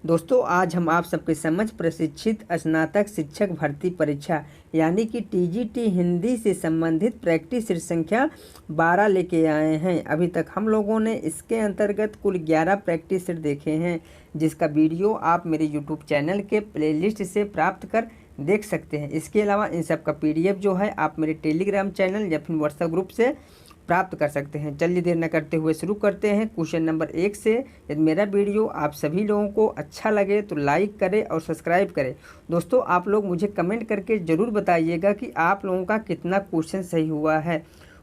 दोस्तों आज हम आप सबके समझ प्रशिक्षित स्नातक शिक्षक भर्ती परीक्षा यानी कि टीजीटी हिंदी से संबंधित प्रैक्टिस सीट संख्या 12 लेके आए हैं। अभी तक हम लोगों ने इसके अंतर्गत कुल 11 प्रैक्टिस सीट देखे हैं, जिसका वीडियो आप मेरे यूट्यूब चैनल के प्लेलिस्ट से प्राप्त कर देख सकते हैं। इसके अलावा इन सब का पीडीएफ जो है आप मेरे टेलीग्राम चैनल या फिर व्हाट्सएप ग्रुप से प्राप्त कर सकते हैं। चलिए देर न करते हुए शुरू करते हैं क्वेश्चन नंबर 1 से। यदि मेरा वीडियो आप सभी लोगों को अच्छा लगे तो लाइक करें और सब्सक्राइब करें। दोस्तों आप लोग मुझे कमेंट करके ज़रूर बताइएगा कि आप लोगों का कितना क्वेश्चन सही हुआ है।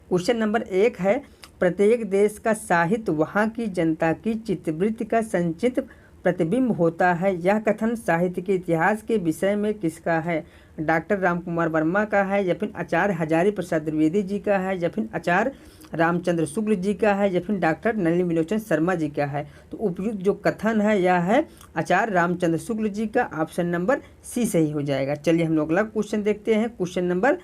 क्वेश्चन नंबर 1 है, प्रत्येक देश का साहित्य वहाँ की जनता की चित्तवृत्ति का संचित प्रतिबिंब होता है। यह कथन साहित्य के इतिहास के विषय में किसका है? डॉक्टर रामकुमार वर्मा का है या फिर आचार्य हजारी प्रसाद द्विवेदी जी का है या फिर आचार्य रामचंद्र शुक्ल जी का है या फिर डॉक्टर नलिनीलोचन शर्मा जी का है? तो उपयुक्त जो कथन है यह है आचार्य रामचंद्र शुक्ल जी का। ऑप्शन नंबर सी सही हो जाएगा। चलिए हम लोग अगला क्वेश्चन देखते हैं। क्वेश्चन नंबर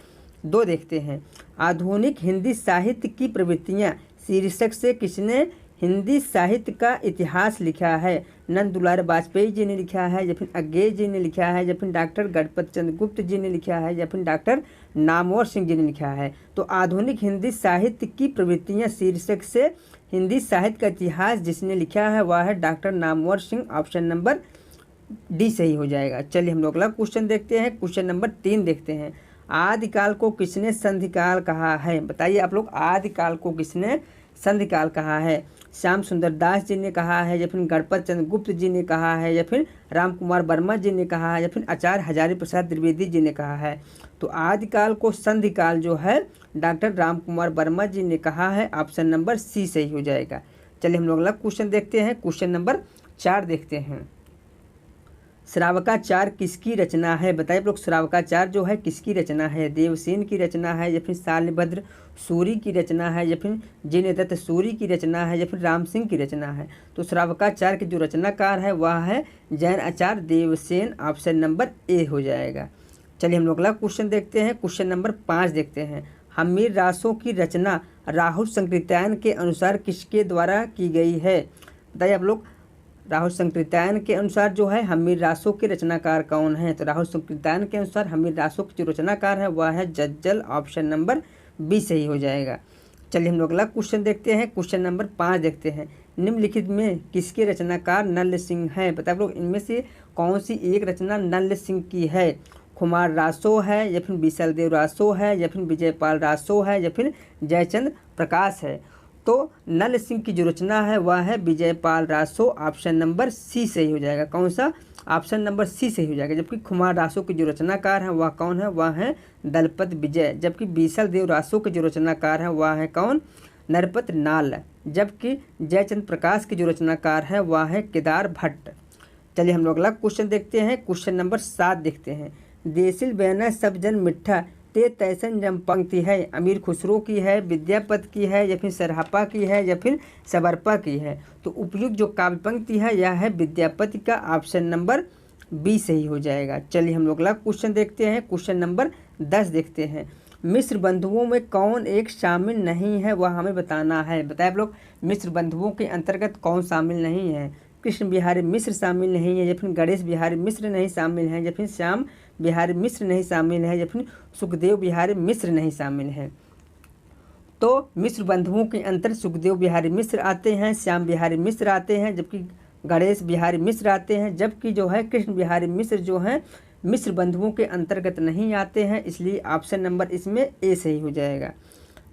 2 देखते हैं। आधुनिक हिंदी साहित्य की प्रवृत्तियाँ शीर्षक से किसने हिंदी साहित्य का इतिहास लिखा है? नंद दुलारे वाजपेयी जी ने लिखा है या फिर अज्ञेय जी ने लिखा है या फिर डॉक्टर गणपत चंद्र गुप्त जी ने लिखा है या फिर डॉक्टर नामवर सिंह जी ने लिखा है? तो आधुनिक हिंदी साहित्य की प्रवृत्तियाँ शीर्षक से हिंदी साहित्य का इतिहास जिसने लिखा है वह है doctor Namvar Singh. Option number D सही हो जाएगा। चलिए हम लोग अगला क्वेश्चन देखते हैं। क्वेश्चन नंबर 3 देखते हैं। आदिकाल को किसने संधिकाल कहा है? बताइए आप लोग, आदिकाल को किसने संधिकाल कहा है? श्याम सुंदर दास जी ने कहा है या फिर गणपत चंद्र गुप्त जी ने कहा है या फिर रामकुमार वर्मा जी ने कहा है या फिर आचार्य हजारी प्रसाद द्विवेदी जी ने कहा है? तो आदिकाल को संधिकाल जो है डॉक्टर रामकुमार वर्मा जी ने कहा है। ऑप्शन नंबर सी सही हो जाएगा। चलिए हम लोग अगला क्वेश्चन देखते हैं। क्वेश्चन नंबर 4 देखते हैं। श्रावकाचार किसकी रचना है? बताइए लोग, श्रावकाचार जो है किसकी रचना है? देवसेन की रचना है या फिर शालिभद्र सूरी की रचना है या फिर जिनदत्त सूरी की रचना है या फिर राम सिंह की रचना है? तो श्रावकाचार के जो रचनाकार है वह है जैन आचार्य देवसेन। ऑप्शन नंबर ए हो जाएगा। चलिए हम लोग अगला क्वेश्चन देखते हैं। क्वेश्चन नंबर 5 देखते हैं। हम्मीर रासों की रचना राहुल संकृत्यायन के अनुसार किसके द्वारा की गई है? बताइए आप लोग, राहुल संकृत्यायन के अनुसार जो है हम्मीर रासों के रचनाकार कौन है? तो राहुल संकृत्यायन के अनुसार हम्मीर रासों के जो रचनाकार है वह है जज्जल। ऑप्शन नंबर बी सही हो जाएगा। चलिए हम लोग अगला क्वेश्चन देखते हैं। क्वेश्चन नंबर 5 देखते हैं। निम्नलिखित में किसके रचनाकार नल्ल सिंह है? बताइए लोग, इनमें से कौन सी एक रचना नल्ल सिंह की है? खुमार रासो है या फिर विशाल देव रासो है या फिर विजयपाल रासो है या फिर जयचंद प्रकाश है? तो नल्ल सिंह की जो रचना है वह है Vijaypal Raso. Option number C सही हो जाएगा। कौन सा? ऑप्शन नंबर सी सही हो जाएगा। जबकि खुमार रासो के जो रचनाकार है वह कौन है? वह है दलपत विजय। जबकि विशाल देव रासो के जो रचनाकार है वह है कौन? नरपत नाल। जबकि जयचंद प्रकाश के जो रचनाकार है वह है केदार भट्ट। चलिए हम लोग अगला क्वेश्चन देखते हैं। क्वेश्चन नंबर 7 देखते हैं। देसिल बैना सब जन मिठा ते तैसन जम पंक्ति है अमीर खुसरो की है, विद्यापति की है या फिर सरहपा की है या फिर सबरपा की है? तो उपयुक्त जो काव्य पंक्ति है यह है विद्यापति का। ऑप्शन नंबर बी सही हो जाएगा। चलिए हम लोग अगला क्वेश्चन देखते हैं। क्वेश्चन नंबर 10 देखते हैं। मिश्र बंधुओं में कौन एक शामिल नहीं है वह हमें बताना है? बताए आप लोग, मिश्र बंधुओं के अंतर्गत कौन शामिल नहीं है? कृष्ण बिहारी मिश्र शामिल नहीं है या फिर गणेश बिहारी मिश्र नहीं शामिल है या फिर श्याम बिहारी मिश्र नहीं शामिल है या फिर सुखदेव बिहारी मिश्र नहीं शामिल है? तो मिश्र बंधुओं के अंतर सुखदेव बिहारी मिश्र आते हैं, श्याम बिहारी मिश्र आते हैं, जबकि गणेश बिहारी मिश्र आते हैं, जबकि जो है कृष्ण बिहारी मिश्र जो हैं मिश्र बंधुओं के अंतर्गत नहीं आते हैं। इसलिए ऑप्शन नंबर इसमें ए सही हो जाएगा।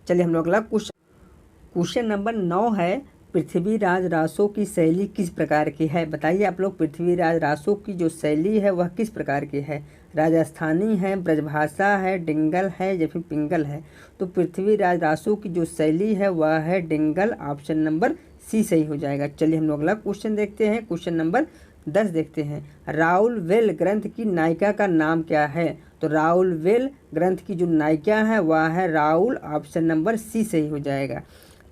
चलिए हम लोग अगला क्वेश्चन नंबर 9 है। पृथ्वीराज रासो की शैली किस प्रकार की है? बताइए आप लोग, पृथ्वीराज रासो की जो शैली है वह किस प्रकार की है? राजस्थानी है, ब्रजभाषा है, डिंगल है या फिर पिंगल है? तो पृथ्वीराज रासो की जो शैली है वह है डिंगल। ऑप्शन नंबर सी सही हो जाएगा। चलिए हम लोग अगला क्वेश्चन देखते हैं। क्वेश्चन नंबर 10 देखते हैं। राउल वेल ग्रंथ की नायिका का नाम क्या है? तो राउल वेल ग्रंथ की जो नायिका है वह है राउल। ऑप्शन नंबर सी सही हो जाएगा।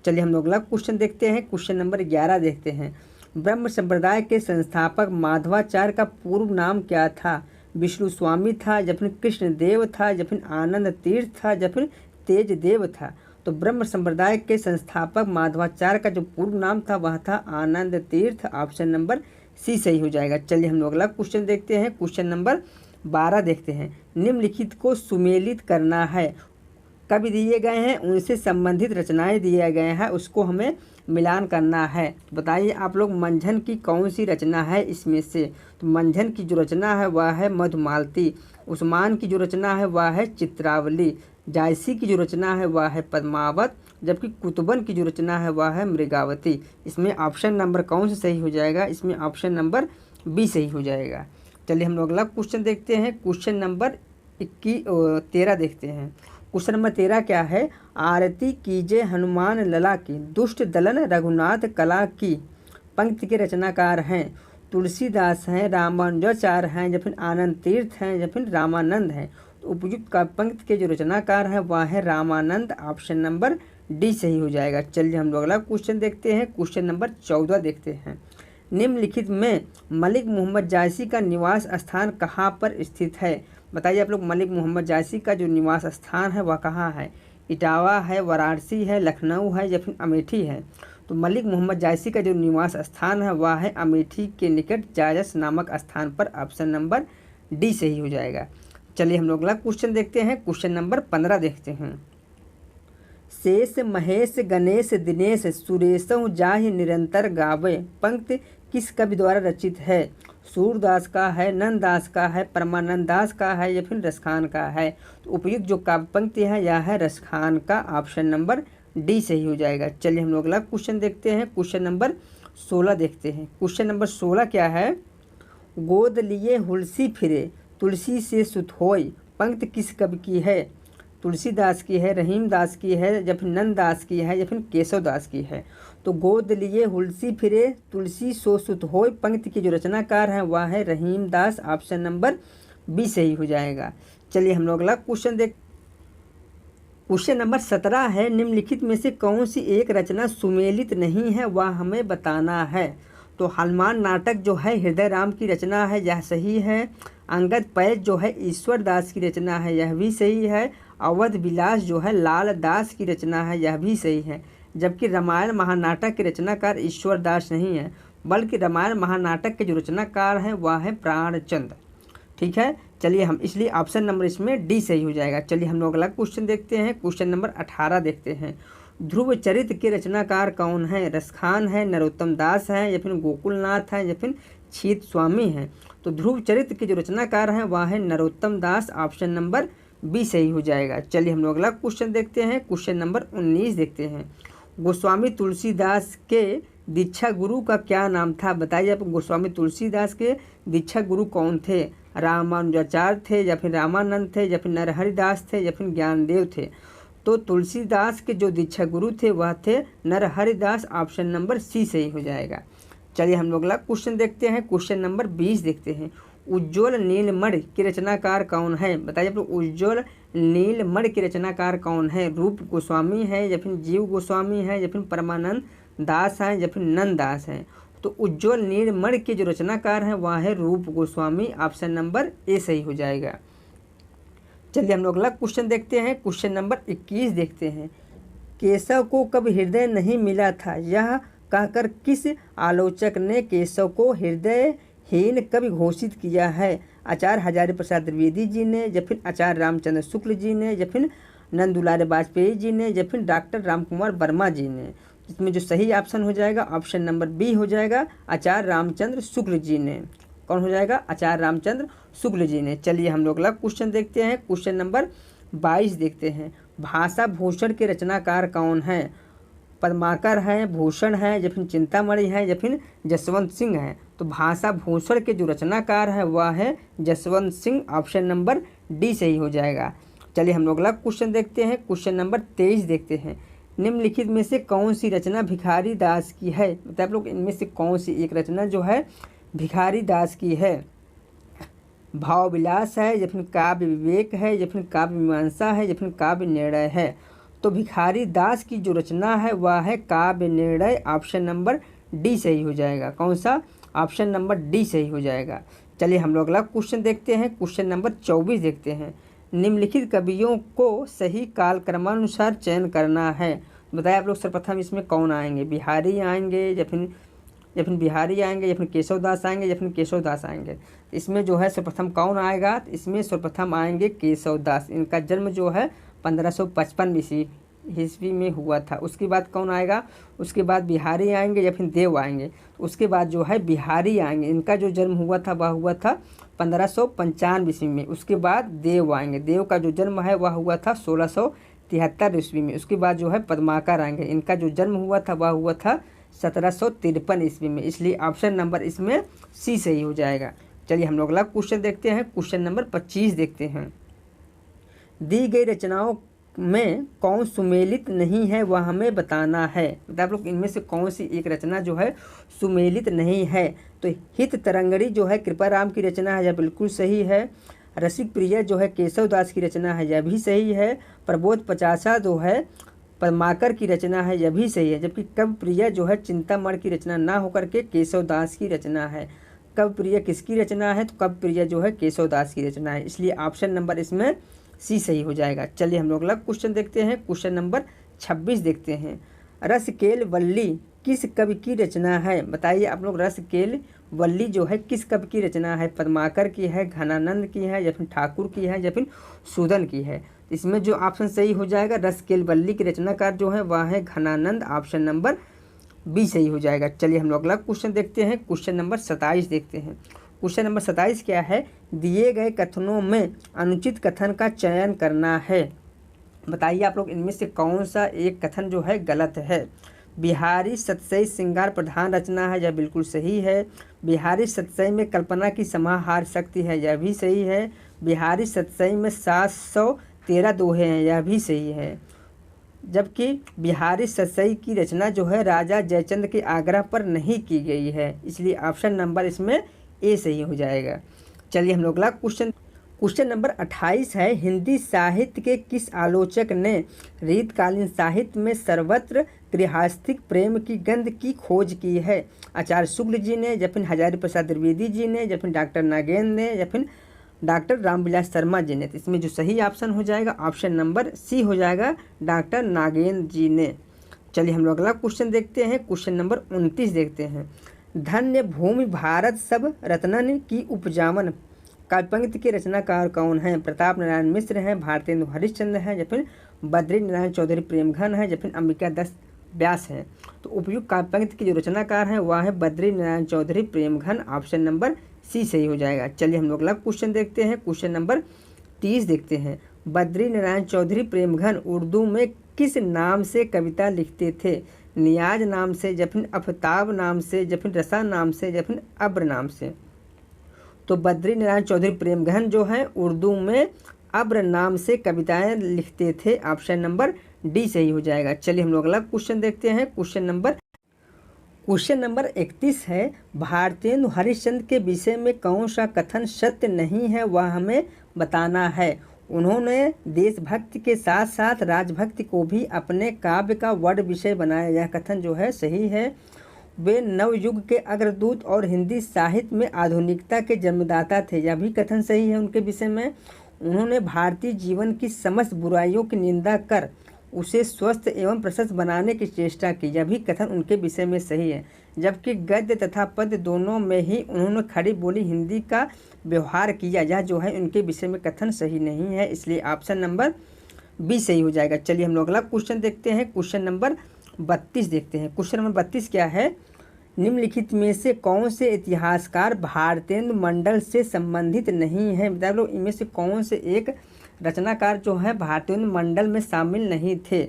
चलिए हम लोग अगला क्वेश्चन देखते हैं। क्वेश्चन नंबर 11 देखते हैं। ब्रह्म संप्रदाय के संस्थापक माधवाचार्य का पूर्व नाम क्या था? विष्णु स्वामी था या फिर कृष्ण देव था या फिर आनंद तीर्थ था या फिर तेज देव था? तो ब्रह्म संप्रदाय के संस्थापक माधवाचार्य का जो पूर्व नाम था वह था आनंद तीर्थ। ऑप्शन नंबर सी सही हो जाएगा। चलिए हम लोग अगला क्वेश्चन देखते हैं। क्वेश्चन नंबर 12 देखते हैं। निम्नलिखित को सुमेलित करना है। कवि दिए गए हैं, उनसे संबंधित रचनाएं दिए गए हैं, उसको हमें मिलान करना है। तो बताइए आप लोग, मंझन की कौन सी रचना है इसमें से? तो मंझन की जो रचना है वह है मधुमालती। उस्मान की जो रचना है वह है चित्रावली। जायसी की जो रचना है वह है पद्मावत। जबकि कुतुबन की जो रचना है वह है मृगावती। इसमें ऑप्शन नंबर कौन सा सही हो जाएगा? इसमें ऑप्शन नंबर बी सही हो जाएगा। चलिए हम लोग अगला क्वेश्चन देखते हैं। क्वेश्चन नंबर 13 देखते हैं। क्वेश्चन नंबर 13 क्या है? आरती कीजे हनुमान लला की, दुष्ट दलन रघुनाथ कला की। पंक्ति के रचनाकार हैं तुलसीदास हैं, रामानुजाचार्य हैं, या फिर आनंद तीर्थ हैं, या फिर रामानंद हैं। तो उपयुक्त का पंक्ति के जो रचनाकार हैं वह है रामानंद। ऑप्शन नंबर डी सही हो जाएगा। चलिए हम लोग अगला क्वेश्चन देखते हैं। क्वेश्चन नंबर 14 देखते हैं। निम्नलिखित में मलिक मोहम्मद जायसी का निवास स्थान कहाँ पर स्थित है? बताइए आप लोग, मलिक मोहम्मद जायसी का जो निवास स्थान है वह कहाँ है? इटावा है, वाराणसी है, लखनऊ है, या फिर अमेठी है? तो मलिक मोहम्मद जायसी का जो निवास स्थान है वह है अमेठी के निकट जायस नामक स्थान पर। ऑप्शन नंबर डी सही हो जाएगा। चलिए हम लोग अगला क्वेश्चन देखते हैं। क्वेश्चन नंबर 15 देखते हैं। शेष महेश गणेश दिनेश सुरेशहु जाहि निरंतर गावे। पंक्ति किस कवि द्वारा रचित है? सूरदास का है, नंददास का है, परमानंद दास का है, या फिर रसखान का है? तो उपयुक्त जो काव्य पंक्ति है यह है रसखान का। ऑप्शन नंबर डी सही हो जाएगा। चलिए हम लोग अगला क्वेश्चन देखते हैं। क्वेश्चन नंबर 16 देखते हैं। क्वेश्चन नंबर 16 क्या है? गोद लिए हुलसी फिरे तुलसी से सुत होय। पंक्ति किस कवि की है? तुलसीदास की है, रहीम दास की है, या फिर नंद दास की है, या फिर केशव दास की है? तो गोद लिए हुलसी फिरे तुलसी सो सुत होय, पंक्ति की जो रचनाकार है वह है रहीम दास। ऑप्शन नंबर बी सही हो जाएगा। चलिए हम लोग अगला क्वेश्चन देख। क्वेश्चन नंबर 17 है। निम्नलिखित में से कौन सी एक रचना सुमेलित नहीं है वह हमें बताना है? तो हनुमान नाटक जो है हृदय राम की रचना है, यह सही है। अंगद पैज जो है ईश्वर दास की रचना है, यह भी सही है। अवध विलास जो है लाल दास की रचना है, यह भी सही है। जबकि रामायण महानाटक के रचनाकार ईश्वर दास नहीं है, बल्कि रामायण महानाटक के जो रचनाकार हैं वह है प्राणचंद। ठीक है, चलिए हम इसलिए ऑप्शन नंबर इसमें डी सही हो जाएगा। चलिए हम लोग अगला क्वेश्चन देखते हैं। क्वेश्चन नंबर 18 देखते हैं। ध्रुव चरित्र के रचनाकार कौन है? रसखान है, नरोत्तम दास है, या फिर गोकुलनाथ है, या फिर छीत स्वामी है? तो ध्रुव चरित्र के जो रचनाकार हैं वह है नरोत्तम दास। ऑप्शन नंबर बी सही हो जाएगा। चलिए हम लोग अगला क्वेश्चन देखते हैं। क्वेश्चन नंबर 19 देखते हैं। गोस्वामी तुलसीदास के दीक्षा गुरु का क्या नाम था? बताइए आप, गोस्वामी तुलसीदास के दीक्षा गुरु कौन थे? रामानुजाचार्य थे, या फिर रामानंद थे, या फिर नरहरिदास थे, या फिर ज्ञानदेव थे? तो तुलसीदास के जो दीक्षा गुरु थे वह थे नरहरिदास। ऑप्शन नंबर सी सही हो जाएगा। चलिए हम लोग अगला क्वेश्चन देखते हैं। क्वेश्चन नंबर 20 देखते हैं। उज्ज्वल नीलमणि के रचनाकार कौन है? बताइए आप लोग, उज्ज्वल नीलमणि के रचनाकार कौन है? रूप गोस्वामी है, या फिर जीव गोस्वामी है, या फिर परमानंद दास है, या फिर नंद दास है? तो उज्ज्वल नीलमणि के जो रचनाकार हैं वह है रूप गोस्वामी। ऑप्शन नंबर ए सही हो जाएगा। चलिए हम लोग अगला क्वेश्चन देखते हैं। क्वेश्चन नंबर 21 देखते हैं। केशव को कब हृदय नहीं मिला था, यह कहकर किस आलोचक ने केशव को हृदयहीन कवि घोषित किया है? आचार्य हजारी प्रसाद द्विवेदी जी ने, या फिर आचार्य रामचंद्र शुक्ल जी ने, या फिर नंद दुलारे वाजपेयी जी ने, या फिर डॉक्टर रामकुमार वर्मा जी ने? इसमें जो सही ऑप्शन हो जाएगा ऑप्शन नंबर बी हो जाएगा, आचार्य रामचंद्र शुक्ल जी ने। कौन हो जाएगा? आचार्य रामचंद्र शुक्ल जी ने। चलिए हम लोग अगला क्वेश्चन देखते हैं। क्वेश्चन नंबर 22 देखते हैं। भाषा भूषण के रचनाकार कौन है? पद्माकर हैं, भूषण हैं, या फिर चिंतामणि हैं, या फिर जसवंत सिंह हैं? तो भाषा भूषण के जो रचनाकार है वह है Jaswant Singh. Option number D सही हो जाएगा। चलिए हम लोग अगला क्वेश्चन देखते हैं। क्वेश्चन नंबर 23 देखते हैं। निम्नलिखित में से कौन सी रचना भिखारी दास की है? बताइए आप लोग, इनमें से कौन सी एक रचना जो है भिखारी दास की है? भाव विलास है, या फिर काव्य विवेक है, या फिर काव्य मीमांसा है, या फिर काव्य निर्णय है? तो भिखारी दास की जो रचना है वह है काव्य निर्णय। ऑप्शन नंबर डी सही हो जाएगा। कौन सा? ऑप्शन नंबर डी सही हो जाएगा। चलिए हम लोग अगला क्वेश्चन देखते हैं। क्वेश्चन नंबर 24 देखते हैं। निम्नलिखित कवियों को सही कालक्रमानुसार चयन करना है। बताइए आप लोग सर्वप्रथम इसमें कौन आएंगे? बिहारी आएंगे, या फिर या फिर बिहारी आएंगे, या फिर केशव दास आएंगे, या फिर केशव दास आएंगे। इसमें जो है सर्वप्रथम कौन आएगा? इसमें सर्वप्रथम आएंगे केशव दास। इनका जन्म जो है 1555 ईस्वी में हुआ था। उसके बाद कौन आएगा? उसके बाद बिहारी आएंगे या फिर देव आएंगे। उसके बाद जो है बिहारी आएंगे, इनका जो जन्म हुआ था वह हुआ था 1595 ईस्वी में। उसके बाद देव आएंगे, देव का जो जन्म है वह हुआ था 1673 ईस्वी में। उसके बाद जो है पद्माकर आएंगे, इनका जो जन्म हुआ था वह हुआ था 1753 ईस्वी में। इसलिए ऑप्शन नंबर इसमें सी सही हो जाएगा। चलिए हम लोग अगला क्वेश्चन देखते हैं। क्वेश्चन नंबर 25 देखते हैं। दी गई रचनाओं में कौन सुमेलित नहीं है वह हमें बताना है। मतलब आप लोग इनमें से कौन सी एक रचना जो है सुमेलित नहीं है? तो हित तरंगड़ी जो है कृपाराम की रचना है, यह बिल्कुल सही है। रसिक प्रिय जो है केशव दास की रचना है, यह भी सही है। प्रबोध पचासा जो है पद्माकर की रचना है, यह भी सही है। जबकि कवि प्रिय जो है चिंतामण की रचना ना होकर के केशव दास की रचना है। कवि प्रिय किसकी रचना है? तो कवि प्रिय जो है केशव दास की रचना है। इसलिए ऑप्शन नंबर इसमें सी सही हो जाएगा। चलिए हम लोग अगला क्वेश्चन देखते हैं। क्वेश्चन नंबर 26 देखते हैं। रसकेल वल्ली किस कवि की रचना है? बताइए आप लोग, रसकेल वल्ली जो है किस कवि की रचना है? पद्माकर की है, घनानंद की है, या फिर ठाकुर की है, या फिर सूदन की है? इसमें जो ऑप्शन सही हो जाएगा, रसकेल वल्ली के रचनाकार जो है वह है घनानंद। ऑप्शन नंबर बी सही हो जाएगा। चलिए हम लोग अगला क्वेश्चन देखते हैं। क्वेश्चन नंबर 27 देखते हैं। क्वेश्चन नंबर 27 क्या है? दिए गए कथनों में अनुचित कथन का चयन करना है। बताइए आप लोग इनमें से कौन सा एक कथन जो है गलत है? बिहारी सतसई श्रृंगार प्रधान रचना है, यह बिल्कुल सही है। बिहारी सतसई में कल्पना की समाहार शक्ति है, यह भी सही है। बिहारी सतसई में 713 दोहे हैं, यह भी सही है। जबकि बिहारी सतसई की रचना जो है राजा जयचंद के आग्रह पर नहीं की गई है। इसलिए ऑप्शन नंबर इसमें ए सही हो जाएगा। चलिए हम लोग अगला क्वेश्चन नंबर 28 है। हिंदी साहित्य के किस आलोचक ने रीतकालीन साहित्य में सर्वत्र गृहस्थिक प्रेम की गंध की खोज की है? आचार्य शुक्ल जी ने, या फिर हजारी प्रसाद द्विवेदी जी ने, या फिर डॉक्टर नागेंद्र ने, या फिर डॉक्टर रामविलास शर्मा जी ने? तो इसमें जो सही ऑप्शन हो जाएगा ऑप्शन नंबर सी हो जाएगा, डॉक्टर नागेंद्र जी ने। चलिए हम लोग अगला क्वेश्चन देखते हैं। क्वेश्चन नंबर 29 देखते हैं। धन्य भूमि भारत सब रत्नन की उपजावन काव्यपंक्ति के रचनाकार कौन हैं? प्रताप नारायण मिश्र हैं, भारतेंदु हरिश्चंद्र हैं, या फिर बद्री नारायण चौधरी प्रेमघन है, या फिर अंबिका दास व्यास हैं? तो उपयुक्त काव्यपंक्ति के जो रचनाकार हैं वह है Badri Narayan Chaudhary Premghan. Option number C सही हो जाएगा। चलिए हम लोग अगला क्वेश्चन देखते हैं। क्वेश्चन नंबर 30 देखते हैं। बद्री नारायण चौधरी प्रेमघन उर्दू में किस नाम से कविता लिखते थे? नियाज नाम से, या फिर अफताब नाम से, या फिर रसा नाम से, या फिर अब्र नाम से? तो बद्री नारायण चौधरी प्रेमघन जो है उर्दू में अब्र नाम से कविताएं लिखते थे। ऑप्शन नंबर डी सही हो जाएगा। चलिए हम लोग अगला क्वेश्चन देखते हैं। क्वेश्चन नंबर 31 है। भारतेंदु हरिश्चंद्र के विषय में कौन सा कथन सत्य नहीं है वह हमें बताना है? उन्होंने देशभक्ति के साथ साथ राजभक्ति को भी अपने काव्य का वड़ विषय बनाया, यह कथन जो है सही है। वे नवयुग के अग्रदूत और हिंदी साहित्य में आधुनिकता के जन्मदाता थे, यह भी कथन सही है उनके विषय में। उन्होंने भारतीय जीवन की समस्त बुराइयों की निंदा कर उसे स्वस्थ एवं प्रशस्त बनाने की चेष्टा की, यह भी कथन उनके विषय में सही है। जबकि गद्य तथा पद्य दोनों में ही उन्होंने खड़ी बोली हिंदी का व्यवहार किया, यह जो है उनके विषय में कथन सही नहीं है। इसलिए ऑप्शन नंबर बी सही हो जाएगा। चलिए हम लोग अगला क्वेश्चन देखते हैं। क्वेश्चन नंबर 32 देखते हैं। क्वेश्चन नंबर 32 क्या है? निम्नलिखित में से कौन से इतिहासकार भारतेंदु मंडल से संबंधित नहीं है? बता लो इनमें से कौन से एक रचनाकार जो है भारतेंदु मंडल में शामिल नहीं थे?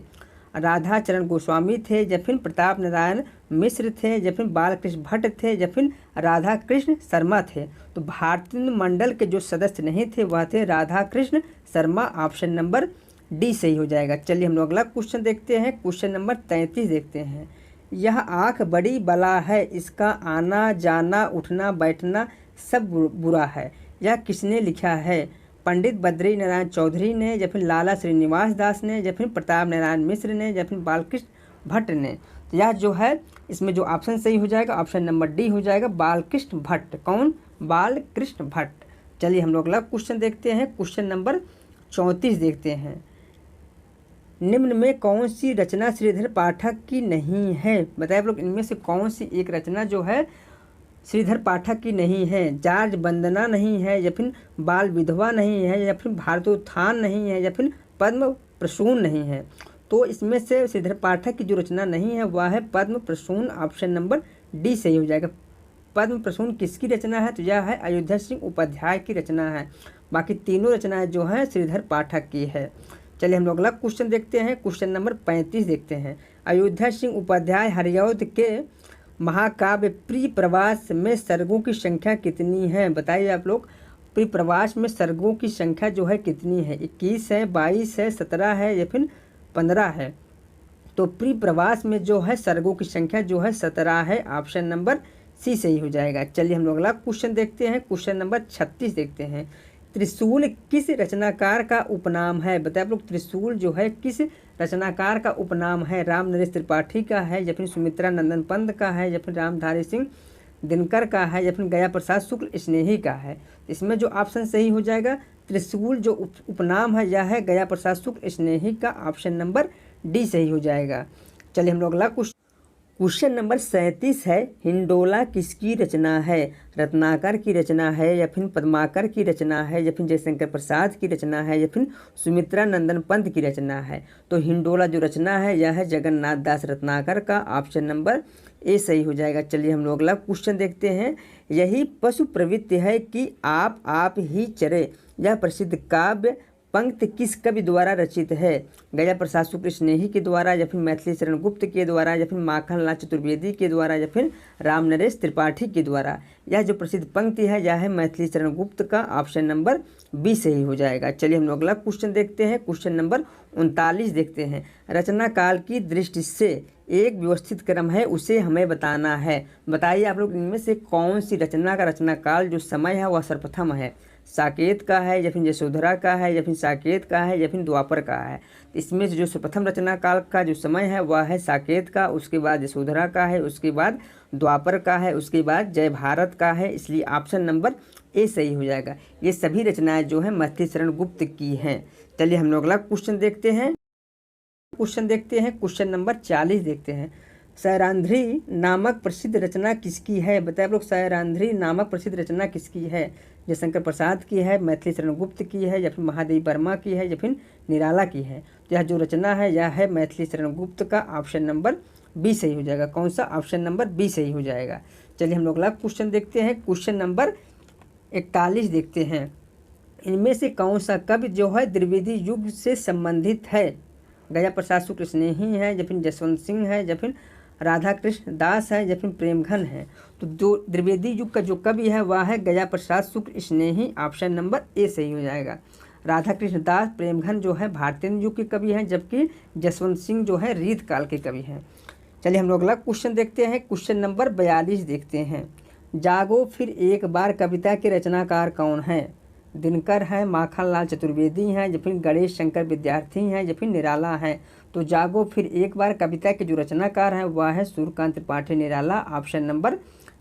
राधा चरण गोस्वामी थे, या फिर प्रताप नारायण मिश्र थे, या फिर बालकृष्ण भट्ट थे, या फिर राधा कृष्ण शर्मा थे? तो भारतेंदु मंडल के जो सदस्य नहीं थे वह थे Radha Krishna Sharma. Option number D सही हो जाएगा। चलिए हम लोग अगला क्वेश्चन देखते हैं। क्वेश्चन नंबर 33 देखते हैं। यह आँख बड़ी बला है, इसका आना जाना उठना बैठना सब बुरा है, यह किसने लिखा है? पंडित बद्री नारायण चौधरी ने, या फिर लाला श्रीनिवास दास ने, या फिर प्रताप नारायण मिश्र ने, या फिर बालकृष्ण भट्ट ने? तो यह जो है इसमें जो ऑप्शन सही हो जाएगा ऑप्शन नंबर डी हो जाएगा, बालकृष्ण भट्ट। कौन? बालकृष्ण भट्ट। चलिए हम लोग अगला क्वेश्चन देखते हैं। क्वेश्चन नंबर 34 देखते हैं। निम्न में कौन सी रचना श्रीधर पाठक की नहीं है? बताइए आप लोग, इनमें से कौन सी एक रचना जो है श्रीधर पाठक की नहीं है? जार्ज वंदना नहीं है, या फिर बाल विधवा नहीं है, या फिर भारतोत्थान नहीं है, या फिर पद्म प्रसून नहीं है। तो इसमें से श्रीधर पाठक की जो रचना नहीं है वह है पद्म प्रसून। ऑप्शन नंबर डी सही हो जाएगा। पद्म प्रसून किसकी रचना है? तो यह है अयोध्या सिंह उपाध्याय की रचना है। बाकी तीनों रचनाएं जो हैं श्रीधर पाठक की है। चलिए हम लोग अगला क्वेश्चन देखते हैं। क्वेश्चन नंबर 35 देखते हैं। अयोध्या सिंह उपाध्याय हरिऔध के महाकाव्य प्रिय प्रवास में सर्गों की संख्या कितनी है? बताइए आप लोग, प्रिय प्रवास में सर्गों की संख्या जो है कितनी है? 21 है, 22 है, 17 है, या फिर 15 है? तो प्रिय प्रवास में जो है सर्गों की संख्या जो है 17 है। ऑप्शन नंबर सी सही हो जाएगा। चलिए हम लोग अगला क्वेश्चन देखते हैं। क्वेश्चन नंबर 36 देखते हैं। त्रिशूल किस रचनाकार का उपनाम है? बताइए आप लोग, त्रिशूल जो है किस रचनाकार का उपनाम है? राम नरेश त्रिपाठी का है, या फिर सुमित्रा नंदन पंत का है, या फिर रामधारी सिंह दिनकर का है, या फिर गया प्रसाद शुक्ल स्नेही का है? इसमें जो ऑप्शन सही हो जाएगा, त्रिशूल जो उपनाम है यह है गया प्रसाद शुक्ल स्नेही का। ऑप्शन नंबर डी सही हो जाएगा। चलिए हम लोग अगला क्वेश्चन नंबर 37 है। हिंडोला किसकी रचना है? रत्नाकर की रचना है, या फिर पद्माकर की रचना है, या फिर जयशंकर प्रसाद की रचना है, या फिर सुमित्रा नंदन पंत की रचना है? तो हिंडोला जो रचना है यह है जगन्नाथ दास रत्नाकर का। ऑप्शन नंबर ए सही हो जाएगा। चलिए हम लोग अगला क्वेश्चन देखते हैं। यही पशु प्रवृत्ति है कि आप ही चरे, यह प्रसिद्ध काव्य पंक्ति किस कवि द्वारा रचित है? गया प्रसाद शुक्ल स्नेही के द्वारा, या फिर मैथिली शरण गुप्त के द्वारा, या फिर माखनलाल चतुर्वेदी के द्वारा, या फिर राम नरेश त्रिपाठी के द्वारा? यह जो प्रसिद्ध पंक्ति है यह है मैथिली शरण गुप्त का। ऑप्शन नंबर बी सही हो जाएगा। चलिए हम लोग अगला क्वेश्चन देखते हैं। क्वेश्चन नंबर 39 देखते हैं। रचना काल की दृष्टि से एक व्यवस्थित क्रम है, उसे हमें बताना है। बताइए आप लोग, इनमें से कौन सी रचना का रचना काल जो समय है वह सर्वप्रथम है? साकेत का है, या फिर यशोधरा का है, या फिर साकेत का है, या फिर द्वापर का है? इसमें से जो सर्वप्रथम रचना काल का जो समय है वह है साकेत का, उसके बाद यशोधरा का है, उसके बाद द्वापर का है, उसके बाद जय भारत का है। इसलिए ऑप्शन नंबर ए सही हो जाएगा। ये सभी रचनाएं जो है मैथिली शरण गुप्त की हैं। चलिए हम लोग अगला क्वेश्चन देखते हैं। क्वेश्चन नंबर 40 देखते हैं। सैरांध्री नामक प्रसिद्ध रचना किसकी है? बताए आप लोग, सैरांध्री नामक प्रसिद्ध रचना किसकी है? जयशंकर प्रसाद की है, मैथिली शरण गुप्त की है, या फिर महादेवी वर्मा की है, या फिर निराला की है? तो यह जो रचना है यह है मैथिली शरण गुप्त का। ऑप्शन नंबर बी सही हो जाएगा। कौन सा? ऑप्शन नंबर बी सही हो जाएगा। चलिए हम लोग अगला क्वेश्चन देखते हैं। क्वेश्चन नंबर 41 देखते हैं। इनमें से कौन सा कवि जो है द्विवेदी युग से संबंधित है? गया प्रसाद शुक्ल स्नेही है, या फिर जसवंत सिंह है, या फिर राधा कृष्ण दास है, या फिर प्रेमघन है? तो जो द्विवेदी युग का जो कवि है वह है गया प्रसाद शुक्ल स्नेही। ऑप्शन नंबर ए सही हो जाएगा। राधा कृष्ण दास प्रेमघन जो है भारतीय युग के कवि हैं, जबकि जसवंत सिंह जो है रीत काल के कवि हैं। चलिए हम लोग अगला क्वेश्चन देखते हैं। क्वेश्चन नंबर 42 देखते हैं। जागो फिर एक बार कविता के रचनाकार कौन है? दिनकर है, माखनलाल चतुर्वेदी हैं, या फिर गणेश शंकर विद्यार्थी हैं, या फिर निराला हैं? तो जागो फिर एक बार कविता के जो रचनाकार हैं वह है Suryakant Tripathi Nirala. Option number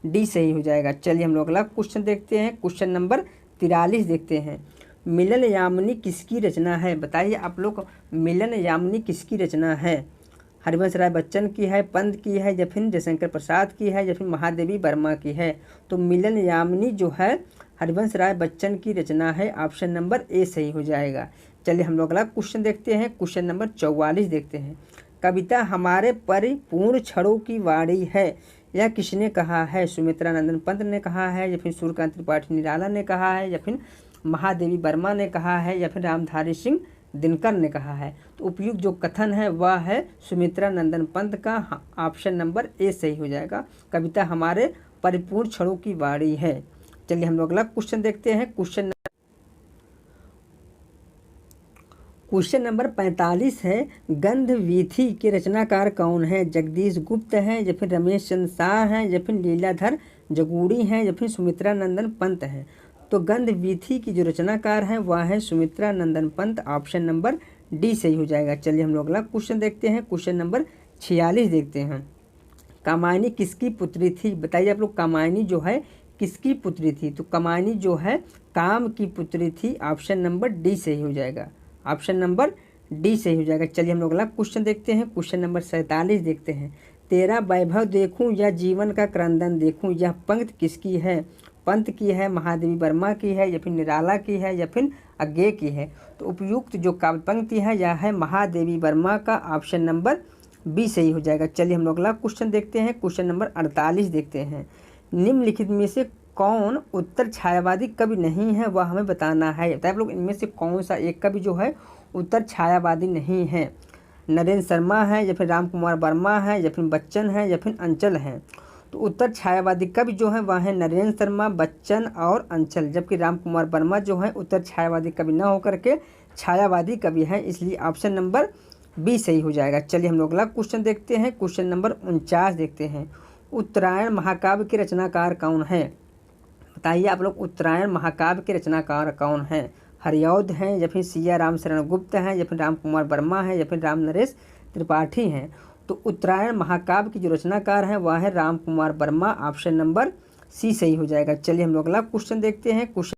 D सही हो जाएगा। चलिए हम लोग अगला क्वेश्चन देखते हैं। क्वेश्चन नंबर 43 देखते हैं। मिलन यामिनी किसकी रचना है? बताइए आप लोग, मिलन यामिनी किसकी रचना है? हरिवंश राय बच्चन की है, पंत की है, या फिर जयशंकर प्रसाद की है, या फिर महादेवी वर्मा की है? तो मिलन यामिनी जो है हरिवंश राय बच्चन की रचना है। ऑप्शन नंबर ए सही हो जाएगा। चलिए हम लोग अगला क्वेश्चन देखते हैं। क्वेश्चन नंबर 44 देखते हैं। कविता हमारे परिपूर्ण क्षणों की वाणी है, यह किसने कहा है? सुमित्रा नंदन पंत ने कहा है, या फिर सूर्यकांत त्रिपाठी निराला ने कहा है, या फिर महादेवी वर्मा ने कहा है, या फिर रामधारी सिंह दिनकर ने कहा है? तो उपयुक्त जो कथन है वह है सुमित्रा नंदन पंत का। ऑप्शन नंबर ए सही हो जाएगा। कविता हमारे परिपूर्ण क्षणों की वाणी है। चलिए हम लोग अगला क्वेश्चन देखते हैं। क्वेश्चन नंबर 45 है। गंधवीथी के रचनाकार कौन है? जगदीश गुप्त हैं, या फिर रमेश चंद्र शाह हैं, या फिर लीलाधर जगूड़ी हैं, या फिर सुमित्रा नंदन पंत हैं? तो गंधवीथी की जो रचनाकार है वह है सुमित्रा नंदन पंत। ऑप्शन नंबर डी सही हो जाएगा। चलिए हम लोग अगला क्वेश्चन देखते हैं। क्वेश्चन नंबर 46 देखते हैं। कामायनी किसकी पुत्री थी? बताइए आप लोग, कामायनी जो है किसकी पुत्री थी? तो कामायनी जो है काम की पुत्री थी। ऑप्शन नंबर डी सही हो जाएगा। ऑप्शन नंबर डी सही हो जाएगा। चलिए हम लोग अगला क्वेश्चन देखते हैं। क्वेश्चन नंबर 47 देखते हैं। तेरा वैभव देखूं या जीवन का क्रंदन देखूं, यह पंक्ति किसकी है? पंत की है, महादेवी वर्मा की है, या फिर निराला की है, या फिर अज्ञे की है? तो उपयुक्त जो काव्य पंक्ति है यह है महादेवी वर्मा का। ऑप्शन नंबर बी सही हो जाएगा। चलिए हम लोग अगला क्वेश्चन देखते हैं। क्वेश्चन नंबर 48 देखते हैं। निम्नलिखित में से कौन उत्तर छायावादी कवि नहीं है, वह हमें बताना है। बताइए आप लोग इनमें से कौन सा एक कवि जो है उत्तर छायावादी नहीं है? नरेंद्र शर्मा है, या फिर राम कुमार वर्मा है, या फिर बच्चन है, या फिर अंचल है? तो उत्तर छायावादी कवि जो है वह है नरेंद्र शर्मा, बच्चन और अंचल, जबकि राम कुमार वर्मा जो है उत्तर छायावादी कवि न होकर के छायावादी कवि है, इसलिए ऑप्शन नंबर बी सही हो जाएगा। चलिए हम लोग अगला क्वेश्चन देखते हैं। क्वेश्चन नंबर 49 देखते हैं। उत्तरायण महाकाव्य के रचनाकार कौन है? बताइए आप लोग उत्तरायण महाकाव्य के रचनाकार कौन है? हरिऔध हैं, या फिर सिया राम शरण गुप्त हैं, या फिर राम कुमार वर्मा है, या फिर राम नरेश त्रिपाठी हैं? तो उत्तरायण महाकाव्य की जो रचनाकार है वह है Ram Kumar Verma. Option number C सही हो जाएगा। चलिए हम लोग अगला क्वेश्चन देखते हैं। क्वेश्चन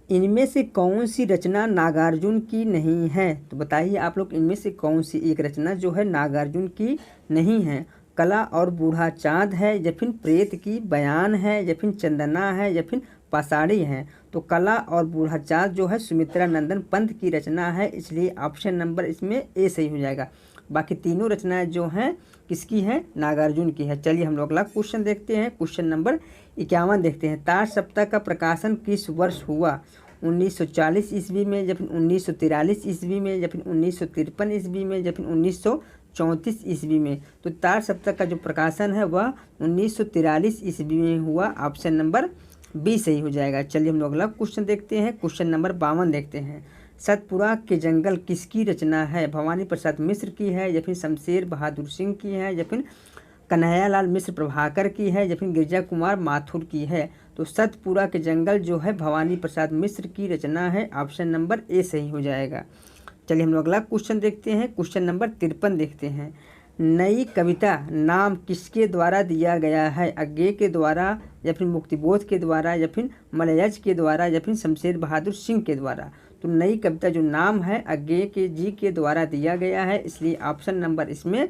इनमें से कौन सी रचना नागार्जुन की नहीं है? तो बताइए आप लोग इनमें से कौन सी एक रचना जो है नागार्जुन की नहीं है? कला और बूढ़ा चाँद है, या फिर प्रेत की बयान है, या फिर चंदना है, या फिर पाषाणी है? तो कला और बूढ़ा चाँद जो है सुमित्रा नंदन पंत की रचना है, इसलिए ऑप्शन नंबर इसमें ए सही हो जाएगा। बाकी तीनों रचनाएं जो हैं किसकी हैं? नागार्जुन की है। चलिए हम लोग अगला क्वेश्चन देखते हैं। क्वेश्चन नंबर 51 देखते हैं। तार सप्ताह का प्रकाशन किस वर्ष हुआ? 1940 ईस्वी में, या फिर 1943 ईस्वी में, या फिर 1953 ईस्वी में, या फिर 1934 ईस्वी में? तो तार सप्ताह का जो प्रकाशन है वह 1943 ईस्वी में हुआ। ऑप्शन नंबर बी सही हो जाएगा। चलिए हम लोग अगला क्वेश्चन देखते हैं। क्वेश्चन नंबर 52 देखते हैं। सतपुरा के जंगल किसकी रचना है? भवानी प्रसाद मिश्र की है, या फिर शमशेर बहादुर सिंह की है, या फिर कन्हैयालाल मिश्र प्रभाकर की है, या फिर गिरिजा कुमार माथुर की है? तो सतपुरा के जंगल जो है भवानी प्रसाद मिश्र की रचना है। ऑप्शन नंबर ए सही हो जाएगा। चलिए हम लोग अगला क्वेश्चन देखते हैं। क्वेश्चन नंबर 53 देखते हैं। नई कविता नाम किसके द्वारा दिया गया है? अज्ञे के द्वारा, या फिर मुक्तिबोध के द्वारा, या फिर मलयज के द्वारा, या फिर शमशेर बहादुर सिंह के द्वारा? तो नई कविता जो नाम है अज्ञे के जी के द्वारा दिया गया है, इसलिए ऑप्शन नंबर इसमें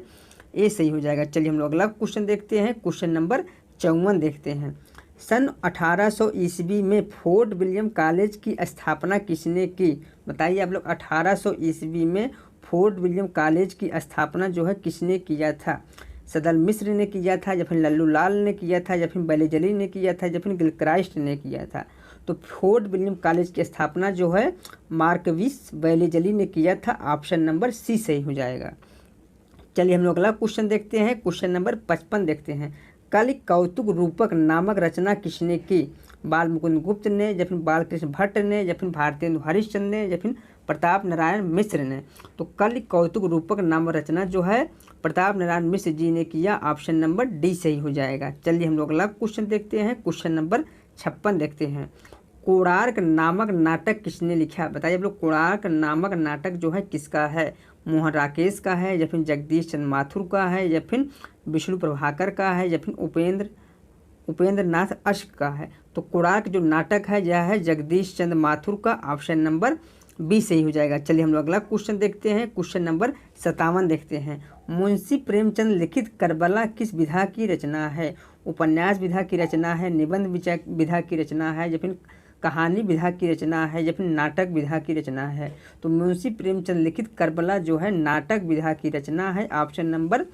ए सही हो जाएगा। चलिए हम लोग अगला क्वेश्चन देखते हैं। क्वेश्चन नंबर 54 देखते हैं। सन 1800 ईस्वी में फोर्ट विलियम कॉलेज की स्थापना किसने की? बताइए आप लोग 1800 ईस्वी में फोर्ट विलियम कॉलेज की स्थापना जो है किसने किया था? सदल मिश्र ने किया था, या फिर लल्लू लाल ने किया था, या फिर बैलेजली ने किया था, या फिर गिलक्राइस्ट ने किया था? तो फोर्ट विलियम कॉलेज की स्थापना जो है मार्कविस बैलेजली ने किया था। ऑप्शन नंबर सी सही हो जाएगा। चलिए हम लोग अगला क्वेश्चन देखते हैं। क्वेश्चन नंबर 55 देखते हैं। कलि कौतुक रूपक नामक रचना किसने की? बाल मुकुंद गुप्त ने, या फिर बालकृष्ण भट्ट ने, या फिर भारतेंदु हरिश्चंद्र ने, या फिर प्रताप नारायण मिश्र ने? तो कलि कौतुक रूपक नामक रचना जो है प्रताप नारायण मिश्र जी ने किया। ऑप्शन नंबर डी सही हो जाएगा। चलिए हम लोग अगला क्वेश्चन देखते हैं। क्वेश्चन नंबर 56 देखते हैं। कोणार्क नामक नाटक किसने लिखा? बताइए आप लोग कोणार्क नामक नाटक जो है किसका है? मोहन राकेश का है, या फिर जगदीश चंद्र माथुर का है, या फिर विष्णु प्रभाकर का है, या फिर उपेंद्र नाथ अश्क का है? तो कोणार्क जो नाटक है यह है जगदीश चंद्र माथुर का। ऑप्शन नंबर बी सही हो जाएगा। चलिए हम लोग अगला क्वेश्चन देखते हैं। क्वेश्चन नंबर 57 देखते हैं। मुंशी प्रेमचंद लिखित करबला किस विधा की रचना है? उपन्यास विधा की रचना है, निबंध विधा की रचना है, या फिर कहानी विधा की रचना है, या फिर नाटक विधा की रचना है? तो मुंशी प्रेमचंद लिखित करबला जो है नाटक विधा की रचना है। ऑप्शन नंबर